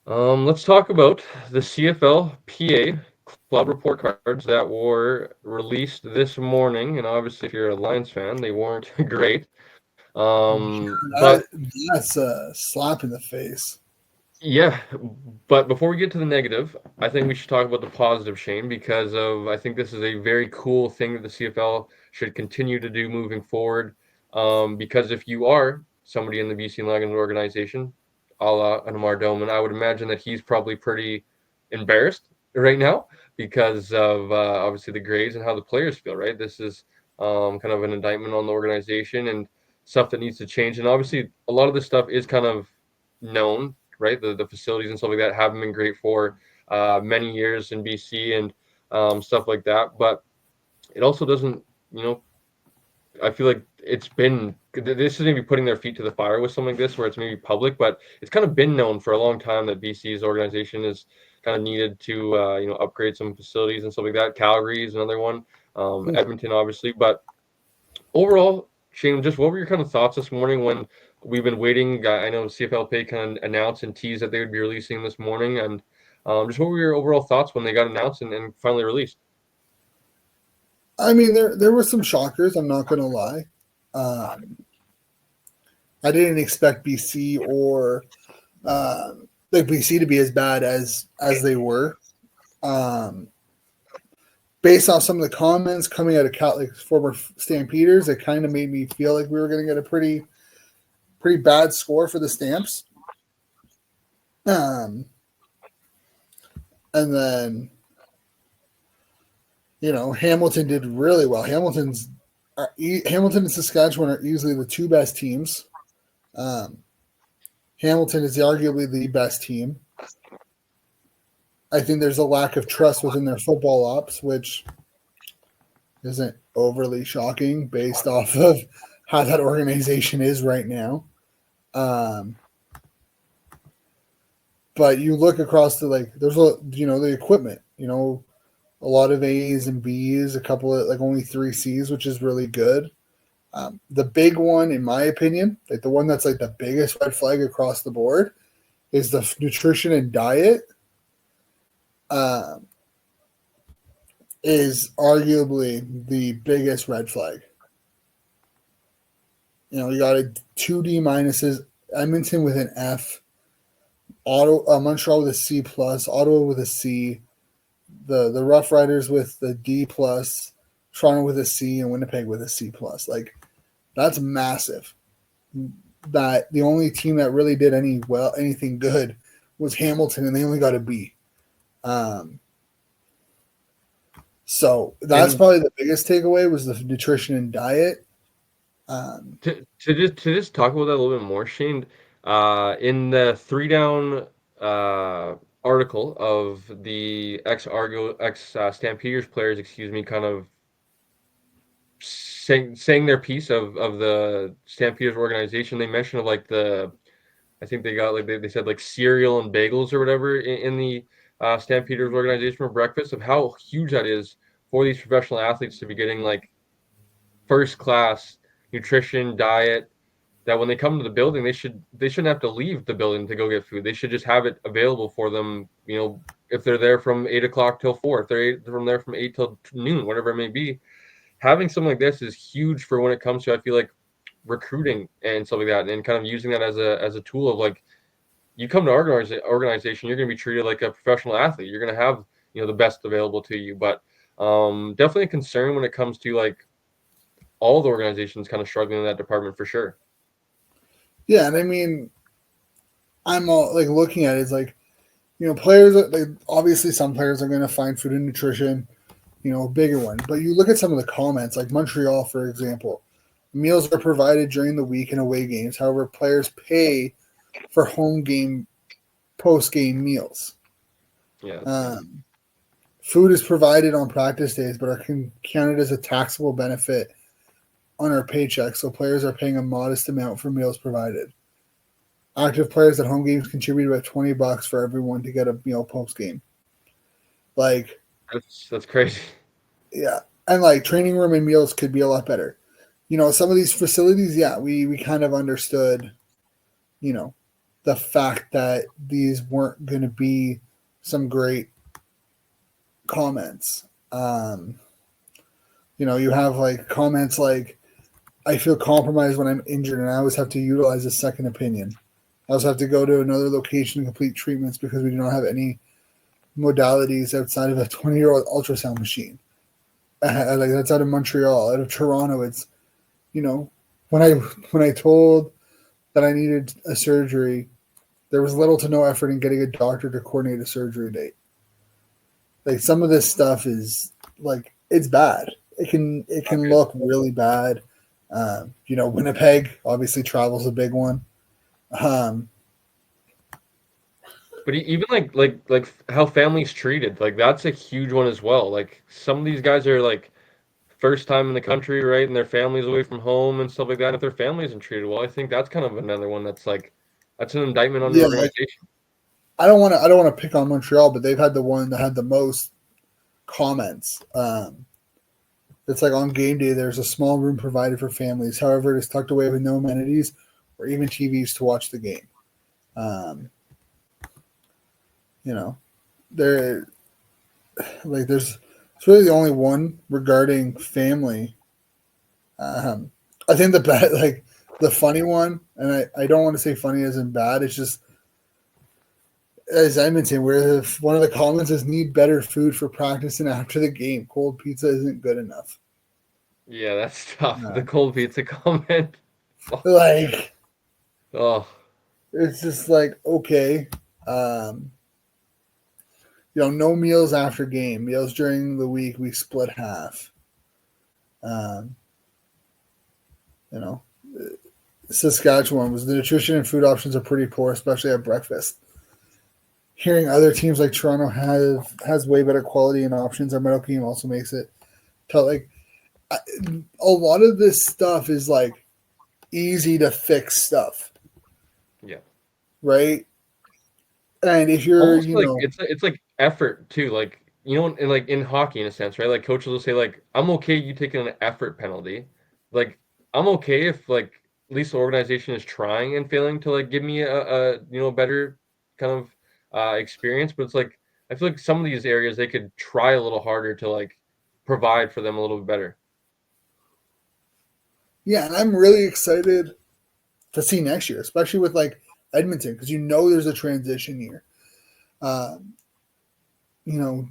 Let's talk about the CFLPA club report cards that were released this morning. And obviously, if you're a Lions fan, they weren't great. But That's a slap in the face. yeah, but before we get to the negative, I think we should talk about the positive, Shane, because I think this is a very cool thing that the CFL should continue to do moving forward. Because if you are somebody in the BC Lions organization, a la Anwar Doman, I would imagine that he's probably pretty embarrassed right now because of obviously the grades and how the players feel, right? This is kind of an indictment on the organization and stuff that needs to change. And obviously, a lot of this stuff is kind of known, right? The facilities and stuff like that haven't been great for many years in BC and stuff like that. But it also doesn't, I feel like this isn't maybe putting their feet to the fire with something like this where it's maybe public, but it's kind of been known for a long time that BC's organization is kind of needed to, upgrade some facilities and stuff like that. Calgary is another one, Edmonton, obviously. But overall, Shane, just what were your kind of thoughts this morning when we've been waiting? I know CFLPA kind of announced and teased that they would be releasing this morning, and just what were your overall thoughts when they got announced and finally released? I mean, there were some shockers. I'm not going to lie. I didn't expect BC or like BC to be as bad as they were. Based off some of the comments coming out of like former Stampeders, it kind of made me feel like we were going to get a pretty bad score for the Stamps. And then, Hamilton did really well. Hamilton and Saskatchewan are easily the two best teams. Hamilton is arguably the best team. I think there's a lack of trust within their football ops, which isn't overly shocking based off of how that organization is right now. But you look across there's the equipment, a lot of A's and B's, a couple of only 3 C's, which is really good. The big one, in my opinion, the one that's the biggest red flag across the board is the nutrition and diet. Is arguably the biggest red flag. You got 2 D minuses, Edmonton with an F, Montreal with a C plus, Ottawa with a C, the Rough Riders with the D plus, Toronto with a C, and Winnipeg with a C plus. That's massive. That the only team that really did anything good was Hamilton, and they only got a B. So that's probably the biggest takeaway was the nutrition and diet. To just talk about that a little bit more, Shane, in the three down uh, article of the ex Argo ex Stampeders players, excuse me, kind of saying their piece of the Stampeders organization, they mentioned of like I think they got like they said like cereal and bagels or whatever in the Stampeders organization for breakfast, of how huge that is for these professional athletes to be getting like first class nutrition, diet, that when they come to the building, they shouldn't have to leave the building to go get food. They should just have it available for them. If they're there from 8 o'clock till 4, if from there from 8 till noon, whatever it may be. Having something like this is huge for when it comes to, I feel like, recruiting and stuff like that, and kind of using that as a tool of like, you come to our organization, you're going to be treated like a professional athlete. You're going to have the best available to you, but definitely a concern when it comes to like all the organizations kind of struggling in that department for sure. Yeah, and I mean, I'm all like looking at it, it's like, players like obviously some players are going to find food and nutrition, a bigger one. But you look at some of the comments, like Montreal, for example. Meals are provided during the week and away games. However, players pay for home game, post game meals. Yeah, that's crazy. Food is provided on practice days, but are counted as a taxable benefit on our paycheck. So players are paying a modest amount for meals provided. Active players at home games contribute about $20 for everyone to get a meal post game. Like, That's crazy. yeah, and like training room and meals could be a lot better. Some of these facilities, yeah, we kind of understood, you know, the fact that these weren't going to be some great comments. You have like comments like, I feel compromised when I'm injured and I always have to utilize a second opinion. I also have to go to another location to complete treatments because we do not have any modalities outside of a 20-year-old ultrasound machine. Like that's out of Montreal. Out of Toronto, it's, when I told that I needed a surgery, there was little to no effort in getting a doctor to coordinate a surgery date. Like some of this stuff is like, it's bad. It can Okay. look really bad. Winnipeg obviously travel's a big one. Um, But even like how families treated, like that's a huge one as well. Like some of these guys are like first time in the country, right? And their families away from home and stuff like that. If their family isn't treated well, I think that's kind of another one that's like that's an indictment on the yeah, like organization. I don't want to pick on Montreal, but they've had the one that had the most comments. It's like on game day, there's a small room provided for families. However, it is tucked away with no amenities or even TVs to watch the game. Um, you know, there like there's it's really the only one regarding family. Um, I think the bad like the funny one, and I don't want to say funny as in bad. It's just as Edmonton, where one of the comments is need better food for practice and after the game. Cold pizza isn't good enough. Yeah, that's tough. The Uh, cold pizza comment. Fuck. like Oh, it's just like okay. Um, no meals after game. Meals during the week we split half. Um, you know, Saskatchewan was the nutrition and food options are pretty poor, especially at breakfast. Hearing other teams like Toronto has way better quality and options, our medical team also makes it tell like a lot of this stuff is like easy to fix stuff, yeah. right? And if you're, Almost like it's like effort too. Like in like in hockey in a sense, right? Like coaches will say like, "I'm okay you taking an effort penalty." Like I'm okay if like at least the organization is trying and failing to like give me a better kind of experience. But it's like I feel like some of these areas they could try a little harder to like provide for them a little bit better. yeah, and I'm really excited to see next year, especially with like Edmonton, because there's a transition year. Um, you know,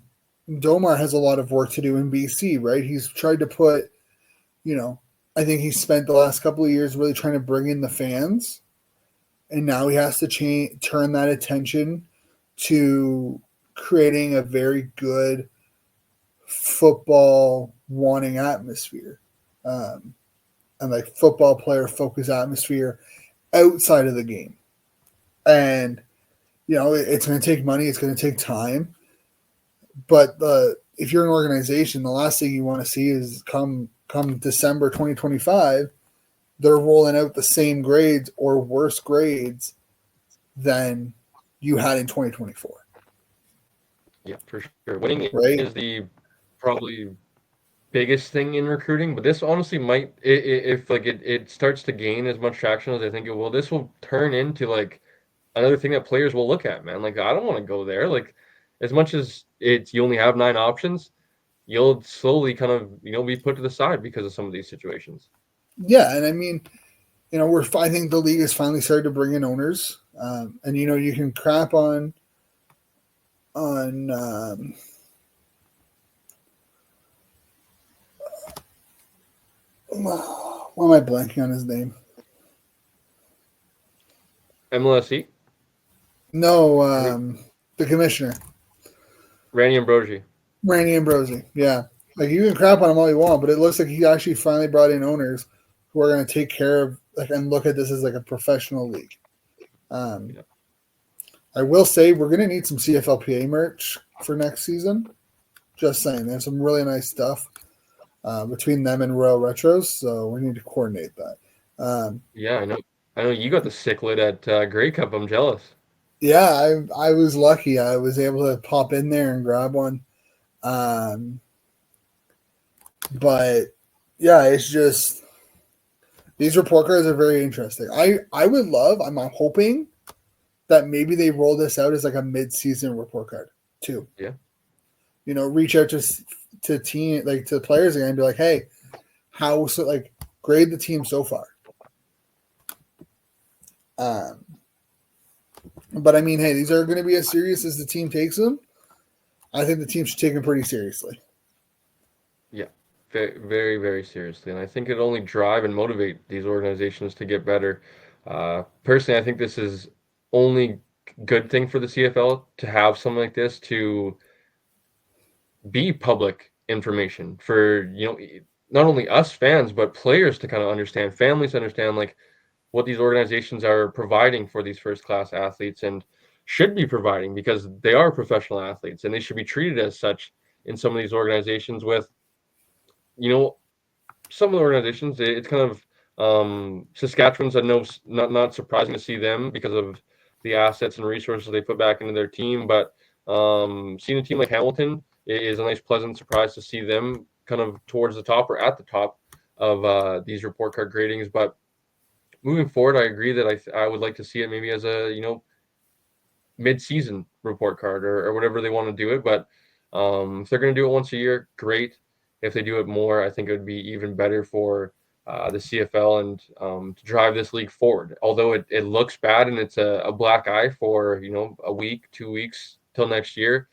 Domar has a lot of work to do in BC, right? He's tried to put, you know, I think he spent the last couple of years really trying to bring in the fans, and now he has to turn that attention to creating a very good football wanting atmosphere. Um, and like football player focused atmosphere outside of the game. And it's going to take money, it's going to take time, but if you're an organization, the last thing you want to see is come December 2025, they're rolling out the same grades or worse grades than you had in 2024. Yeah, for sure. Winning Right? is the probably biggest thing in recruiting, but this honestly might, if like it starts to gain as much traction as I think it will, this will turn into like another thing that players will look at, man. Like, I don't want to go there. Like, as much as it's you only have 9 options, you'll slowly kind of be put to the side because of some of these situations. Yeah, and I mean, I think the league has finally started to bring in owners, and you can crap on why am I blanking on his name? MLSE, No, I think the commissioner, Randy Ambrosi. Randy Ambrosi. Yeah, like you can crap on him all you want, but it looks like he actually finally brought in owners who are going to take care of and look at this as like a professional league. Yeah. I will say we're going to need some CFLPA merch for next season. Just saying, they have some really nice stuff between them and Royal Retros, so we need to coordinate that. Yeah, I know. I know you got the cichlid at Grey Cup. I'm jealous. Yeah, I was lucky. I was able to pop in there and grab one. Um, but yeah, it's just these report cards are very interesting. I would love. I'm hoping that maybe they roll this out as like a mid-season report card too. Yeah. Reach out to team like to players again and be like, hey, how so like grade the team so far. But I mean, hey, these are going to be as serious as the team takes them. I think the team should take them pretty seriously. Yeah, very, very, very seriously, and I think it only drive and motivate these organizations to get better. Personally, I think this is only good thing for the CFL to have something like this to be public information for not only us fans but players to kind of understand, families to understand like what these organizations are providing for these first class athletes and should be providing because they are professional athletes and they should be treated as such in some of these organizations with you know some of the organizations, it's kind of Saskatchewan's. I know not surprising to see them because of the assets and resources they put back into their team. But seeing a team like Hamilton is a nice, pleasant surprise to see them kind of towards the top or at the top of these report card gradings. But moving forward, I agree that I would like to see it maybe as a mid-season report card or whatever they want to do it. But if they're going to do it once a year, great. If they do it more, I think it would be even better for the CFL and to drive this league forward. Although it looks bad and it's a black eye for a week, 2 weeks till next year,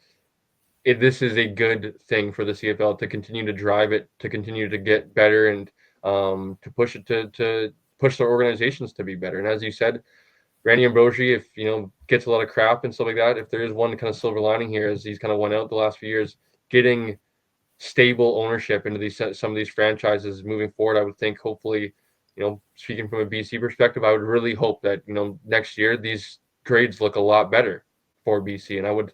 this is a good thing for the CFL to continue to drive it, to continue to get better, and to push it to push their organizations to be better. And as you said, Randy Ambrosi, if gets a lot of crap and stuff like that, if there is one kind of silver lining here, as he's kind of went out the last few years, getting stable ownership into some of these franchises moving forward, I would think hopefully, speaking from a BC perspective, I would really hope that next year these grades look a lot better for BC, and I would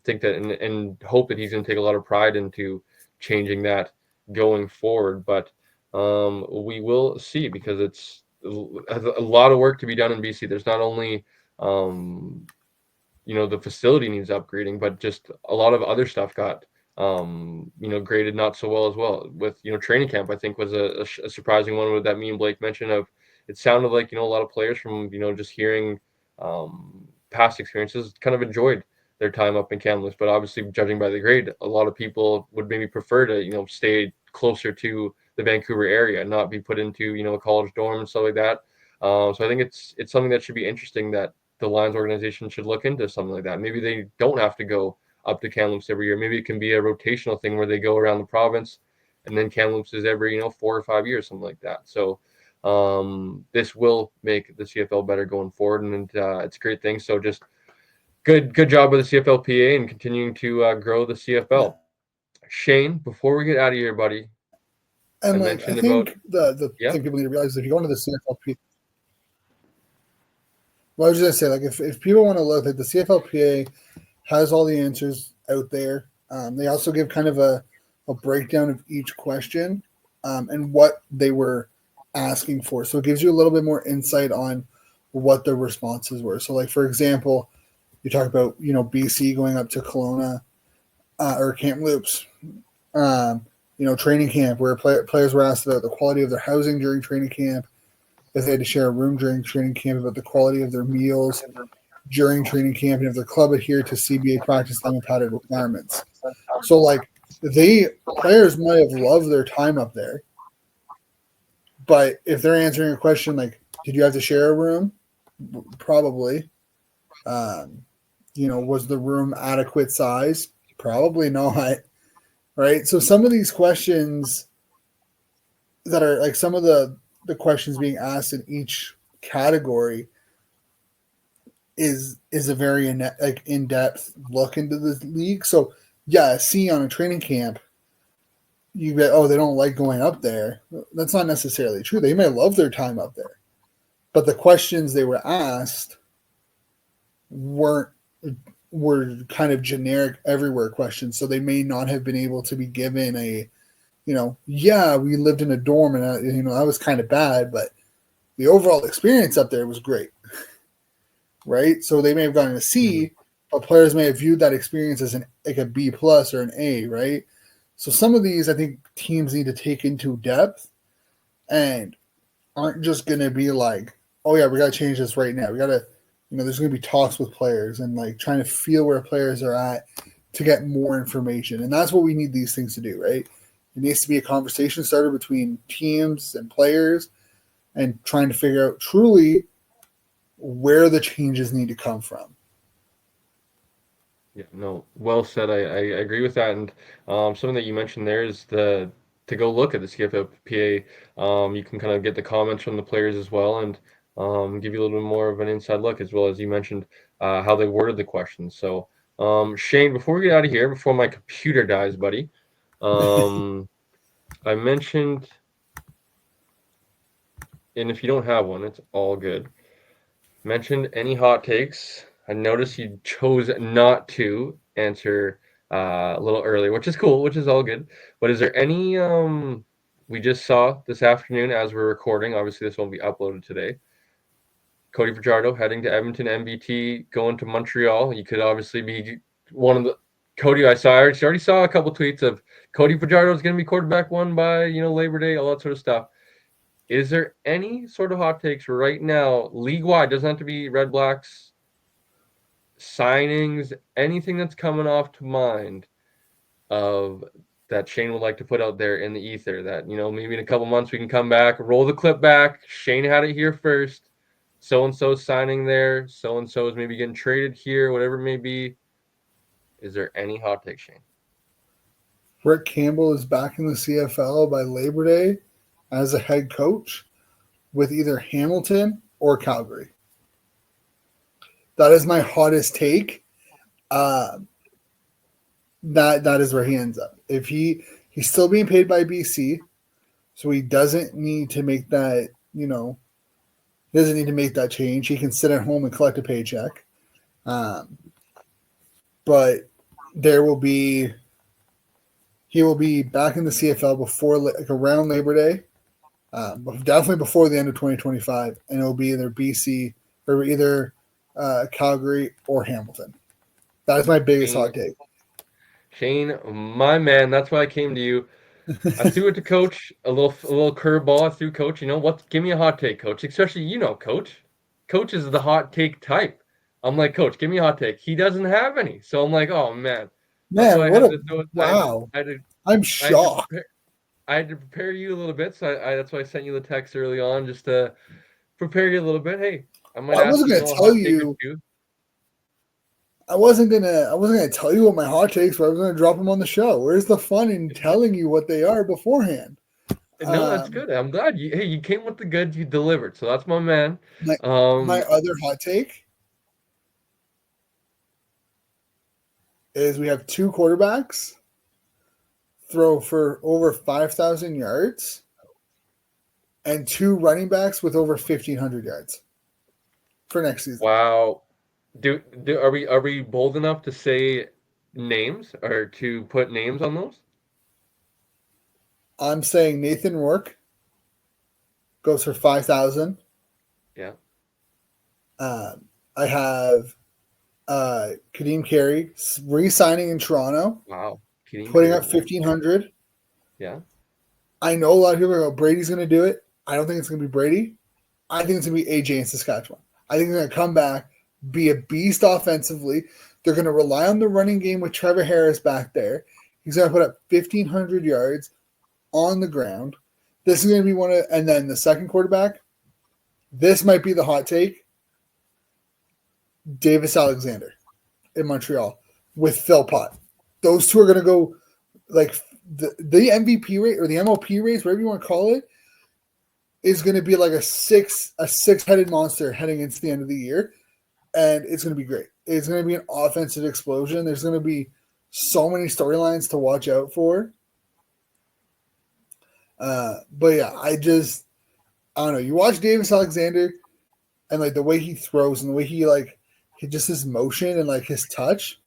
think that and hope that he's going to take a lot of pride into changing that going forward. But we will see because it's a lot of work to be done in BC. There's not only the facility needs upgrading, but just a lot of other stuff got graded not so well as well. With training camp, I think was a surprising one with that me and Blake mentioned of. It sounded like a lot of players from just hearing past experiences kind of enjoyed their time up in Kamloops, but obviously judging by the grade, a lot of people would maybe prefer to stay closer to the Vancouver area and not be put into a college dorm and stuff like that. So I think it's something that should be interesting that the Lions organization should look into something like that. Maybe they don't have to go up to Kamloops every year. Maybe it can be a rotational thing where they go around the province and then Kamloops is every 4 or 5 years, something like that. So this will make the CFL better going forward, and it's a great thing. So just good job with the CFLPA and continuing to grow the CFL. Shane, before we get out of here, buddy, I And like I mentioned about, think the yeah, thing people need to realize is if you go into the CFLP, well, I was just gonna say like if people want to look, like the CFLPA has all the answers out there. They also give kind of a breakdown of each question and what they were asking for. So it gives you a little bit more insight on what the responses were. So, like for example, you talk about BC going up to Kelowna or Kamloops, training camp where players were asked about the quality of their housing during training camp, if they had to share a room during training camp, about the quality of their meals during training camp, and if their club adhered to CBA practice time and padded requirements. So like players might have loved their time up there, but if they're answering a question like, did you have to share a room? Probably. Um, was the room adequate size? Probably not. Right. So some of these questions that are like some of the questions being asked in each category is a very in depth look into the league. So yeah, see on a training camp, you bet they don't like going up there. That's not necessarily true. They may love their time up there, but the questions they were asked weren't were kind of generic everywhere questions. So they may not have been able to be given a yeah, we lived in a dorm and that was kind of bad, but the overall experience up there was great. Right? So they may have gotten a mm-hmm. C, but players may have viewed that experience as like a B plus or an A, right? So some of these I think teams need to take into depth and aren't just gonna be like, oh yeah, we gotta change this right now. We gotta there's gonna be talks with players and like trying to feel where players are at to get more information. And that's what we need these things to do, right? It needs to be a conversation starter between teams and players and trying to figure out truly where the changes need to come from. Yeah, no, well said. I agree with that. And something that you mentioned there is the to go look at the CFLPA. You can kind of get the comments from the players as well, and give you a little bit more of an inside look, as well as you mentioned how they worded the questions. So, Shane, before we get out of here, before my computer dies, buddy, um, I mentioned, and if you don't have one, it's all good. Mentioned any hot takes. I noticed you chose not to answer a little early, which is cool, which is all good. But is there any we just saw this afternoon as we're recording, obviously this won't be uploaded today. Cody Fajardo heading to Edmonton MBT, going to Montreal. You could obviously be one of the Cody I already saw a couple tweets of Cody Fajardo is going to be quarterback one by, Labor Day, all that sort of stuff. Is there any sort of hot takes right now, league-wide, doesn't have to be Red Blacks, signings, anything that's coming off to mind of that Shane would like to put out there in the ether that, maybe in a couple months we can come back, roll the clip back. Shane had it here first. So-and-so signing there. So-and-so is maybe getting traded here, whatever it may be. Is there any hot take, Shane? Rick Campbell is back in the CFL by Labor Day as a head coach with either Hamilton or Calgary. That is my hottest take. That is where he ends up. If he's still being paid by BC, so he doesn't need to make that, he doesn't need to make that change. He can sit at home and collect a paycheck. But he will be back in the CFL before like around Labor Day, definitely before the end of 2025, and it'll be either BC or either Calgary or Hamilton. That is my biggest hot take. Shane, my man, that's why I came to you. I threw it to Coach, a little curveball. I threw Coach. You know what? Give me a hot take, Coach. Especially Coach. Coach is the hot take type. I'm like, Coach, give me a hot take. He doesn't have any, so I'm like, oh man. That's Man, why I what had a to throw it. wow! I had to, I'm I had to shocked. prepare. I had to prepare you a little bit, so that's why I sent you the text early on, just to prepare you a little bit. Hey, I might Well, ask you, I a hot take or you. two. I wasn't gonna tell you what my hot takes were. I was gonna drop them on the show. Where's the fun in telling you what they are beforehand? No, that's Um, good. I'm glad you came with the goods, you delivered. So that's my man. my my Um, other hot take is we have two quarterbacks, throw for over 5,000 yards and 2 running backs with over 1,500 yards for next season. Wow. Are we bold enough to say names or to put names on those? I'm saying Nathan Rourke goes for 5,000. Yeah. I have Kadeem Carey re-signing in Toronto, Wow. Kadeem putting Carey. up 1,500. Yeah. I know a lot of people are going, Brady's going to do it. I don't think it's going to be Brady. I think it's going to be AJ in Saskatchewan. I think they're going to come back, be a beast offensively. They're going to rely on the running game with Trevor Harris back there. He's going to put up 1,500 yards on the ground. This is going to be one of, and then the second quarterback, this might be the hot take, Davis Alexander in Montreal with Phil Pott. Those two are going to go like the MVP rate or the MOP race, whatever you want to call it, is going to be like a six-headed monster heading into the end of the year, and it's going to be great. It's going to be an offensive explosion. There's going to be so many storylines to watch out for. But yeah, I don't know. You watch Davis Alexander and like the way he throws and the way he just his motion and like his touch.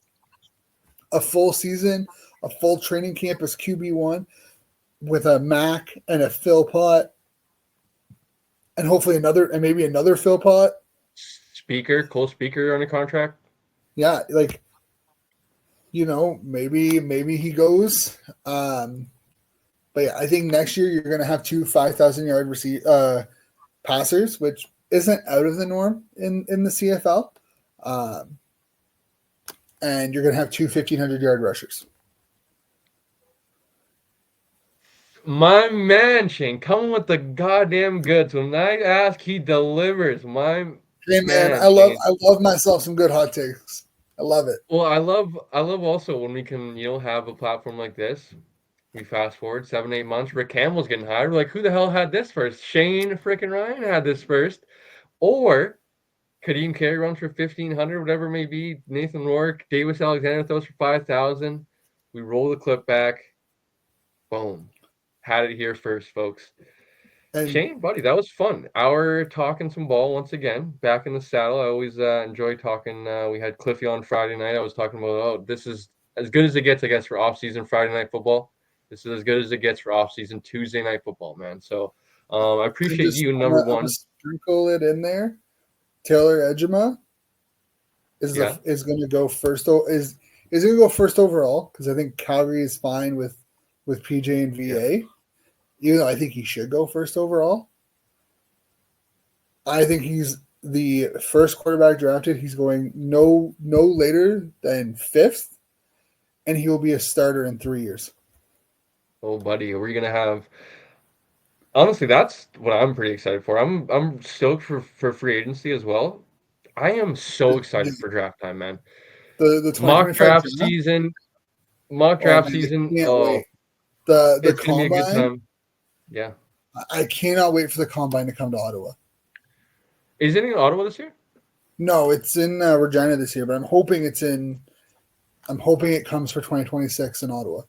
A full season, a full training camp as QB1 with a Mac and a Phil Pott and hopefully maybe another Phil Pott. Cole Speaker on a contract. Yeah, like maybe he goes. But yeah, I think next year you're gonna have 2 5,000 yard passers, which isn't out of the norm in the CFL. And you're gonna have 2 1,500 yard rushers. My man, Shane, coming with the goddamn goods. When I ask, he delivers. My Hey man, man, Shane. I love myself some good hot takes. I love it. Well, I love also when we can, have a platform like this. We fast forward 7, 8 months. Rick Campbell's getting hired. We're like, who the hell had this first? Shane freaking Ryan had this first, or Kadeem Carey runs for 1,500, whatever it may be. Nathan Rourke, Davis Alexander throws for 5,000. We roll the clip back. Boom, had it here first, folks. And Shane, buddy, that was fun. Hour talking some ball once again. Back in the saddle. I always enjoy talking. We had Cliffy on Friday night. I was talking about, this is as good as it gets, I guess, for off-season Friday night football. This is as good as it gets for off-season Tuesday night football, man. So I appreciate you, number I'm one. gonna sprinkle it in there. Taylor Ejima Yeah. is going to go first. Is going to go first overall because I think Calgary is fine with PJ and VA. Yeah. Even though I think he should go first overall. I think he's the first quarterback drafted. He's going no later than 5th, and he will be a starter in 3 years. Oh, buddy, are we gonna have? Honestly, that's what I'm pretty excited for. I'm stoked for free agency as well. I am so excited for draft time, man. The Mock 2025 draft draft. season. Mock Oh draft man, season. I can't Oh, wait. The it's gonna be a good combine. time. Yeah. I cannot wait for the combine to come to Ottawa. Is it in Ottawa this year? No, it's in Regina this year, but I'm hoping it comes for 2026 in Ottawa.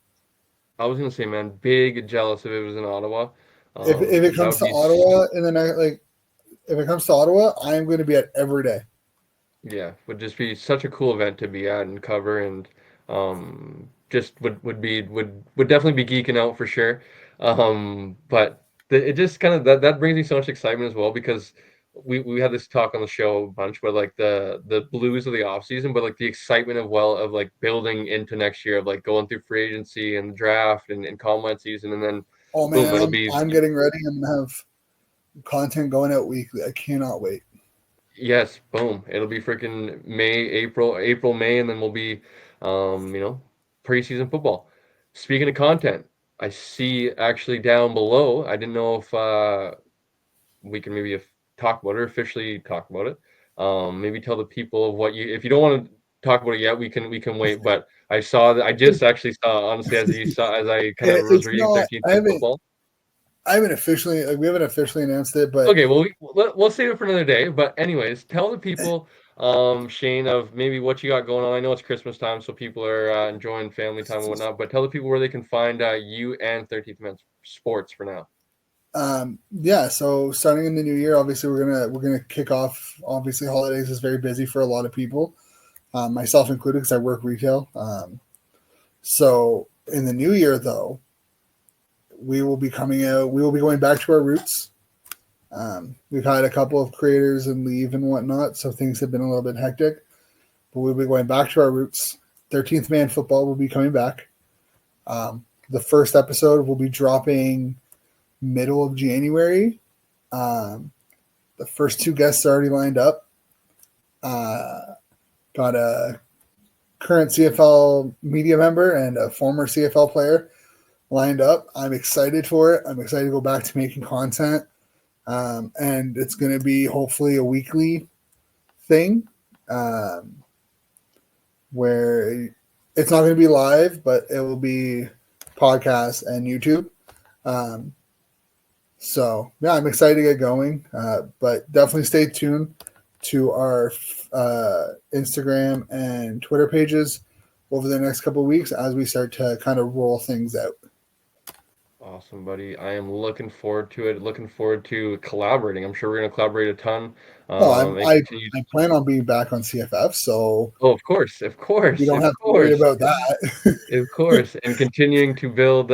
I was gonna say, man, big jealous if it was in Ottawa. If it That comes would to be Ottawa in the next if it comes to Ottawa, I am going to be at every day. yeah, would just be such a cool event to be at and cover, and just would definitely be geeking out for sure. But it just kind of that brings me so much excitement as well because we had this talk on the show a bunch, but like the blues of the off season, but like the excitement of like building into next year of like going through free agency and draft and combine season, and then Oh boom, it'll man, be. I'm getting ready. I'm going to have content going out weekly. I cannot wait. Yes, boom. It'll be freaking April, May, and then we'll be, preseason football. Speaking of content, I see actually down below. I didn't know if we can maybe talk about it, or officially talk about it. Maybe tell the people of what if you don't want to talk about it yet, we can wait. But I saw that I just actually saw, honestly, as I kind of was It's reading not. 13th Team football. I haven't officially. We haven't officially announced it, but Okay, well, we'll save it for another day. But anyways, tell the people Shane, of maybe what you got going on. I know it's Christmas time, so people are enjoying family time and whatnot, but tell the people where they can find you and 13th Man Sports for now. Yeah, so starting in the new year, obviously we're gonna kick off. Obviously, holidays is very busy for a lot of people, myself included, because I work retail. So in the new year, though, we will be coming out. We will be going back to our roots. We've had a couple of creators and leave and whatnot, so things have been a little bit hectic. But we'll be going back to our roots. 13th Man Football will be coming back. The first episode will be dropping middle of January. Um, the first two guests are already lined up. Got a current CFL media member and a former CFL player lined up. I'm excited for it. I'm excited to go back to making content. And it's going to be hopefully a weekly thing, where it's not going to be live, but it will be podcast and YouTube. So yeah, I'm excited to get going. But definitely stay tuned to our Instagram and Twitter pages over the next couple of weeks as we start to kind of roll things out. Awesome, buddy. I am looking forward to it. Looking forward to collaborating. I'm sure we're going to collaborate a ton. Oh, And continue. I plan on being back on CFF, so Oh, of course, of you course, don't of have to worry course. about that. Of course, and continuing to build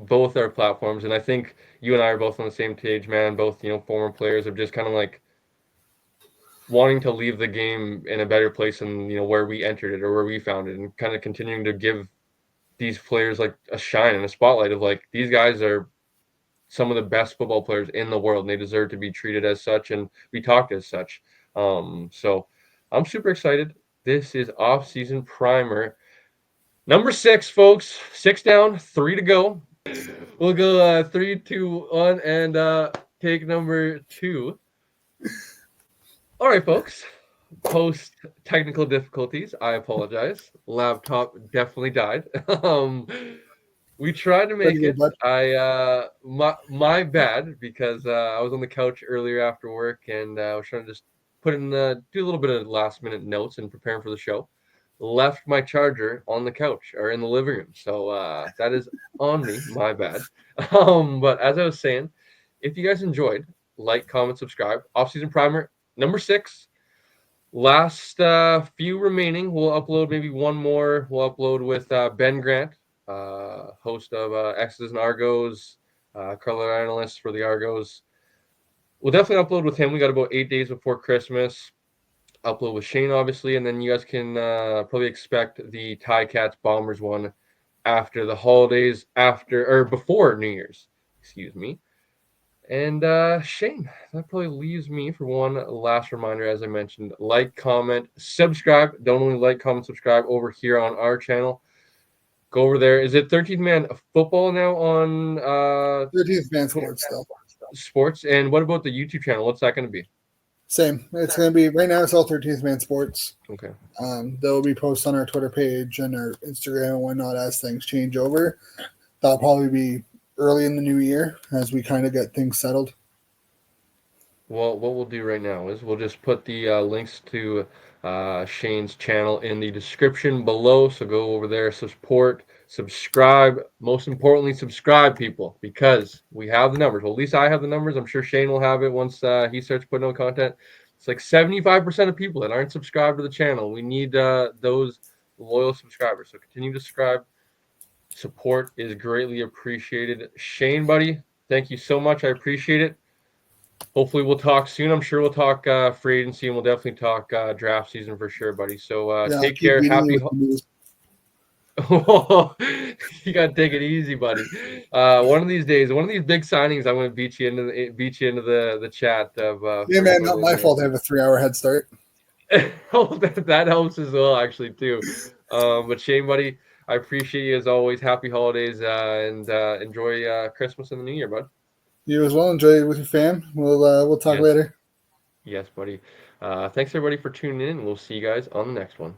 both our platforms. And I think you and I are both on the same page, man. Both, former players of just kind of like wanting to leave the game in a better place than, where we entered it or where we found it, and kind of continuing to give these players like a shine and a spotlight of like these guys are some of the best football players in the world and they deserve to be treated as such and be talked as such. So I'm super excited. This is off-season primer. Number 6, folks. 6 down, 3 to go. We'll go 3, 2, 1, and take number 2. All right, folks. Post technical difficulties, I apologize. Laptop definitely died. We tried to Pretty make good, it. bud. My bad, because I was on the couch earlier after work and I was trying to just put in do a little bit of last minute notes and preparing for the show. Left my charger on the couch or in the living room, so that is on me. My bad. But as I was saying, if you guys enjoyed, like, comment, subscribe. Off-season primer number 6. Last few remaining. We'll upload maybe one more. We'll upload with Ben Grant, host of X's and Argos, color analyst for the Argos. We'll definitely upload with him. We got about 8 days before Christmas. Upload with Shane, obviously, and then you guys can probably expect the Ticats Bombers one after the holidays, before New Year's. Excuse me. And Shane, that probably leaves me for one last reminder. As I mentioned, like, comment, subscribe. Don't only like, comment, subscribe over here on our channel. Go over there. Is it 13th Man Football now on 13th Man Sports still. Sports? And what about the YouTube channel? What's that going to be? Same. It's going to be right now. It's all 13th Man Sports. Okay. There will be posts on our Twitter page and our Instagram and whatnot as things change over. That'll probably be early in the new year as we kind of get things settled. Well, what we'll do right now is we'll just put the links to Shane's channel in the description below. So go over there, support, subscribe. Most importantly, subscribe, people, because we have the numbers. Well, at least I have the numbers. I'm sure Shane will have it once he starts putting out content. It's like 75% of people that aren't subscribed to the channel. We need those loyal subscribers. So continue to subscribe. Support is greatly appreciated. Shane, buddy, thank you so much. I appreciate it. Hopefully we'll talk soon. I'm sure we'll talk free agency, and we'll definitely talk draft season for sure, buddy. So take care. Happy. You gotta take it easy, buddy. One of these days, one of these big signings, I'm gonna beat you into the chat of. Yeah, man, not my fault. I have a 3-hour head start. Oh, that helps as well, actually, too. But Shane, buddy, I appreciate you as always. Happy holidays and enjoy Christmas and the New Year, bud. You as well. Enjoy it with your fam. We'll talk later. Yes, buddy. Thanks everybody for tuning in. We'll see you guys on the next one.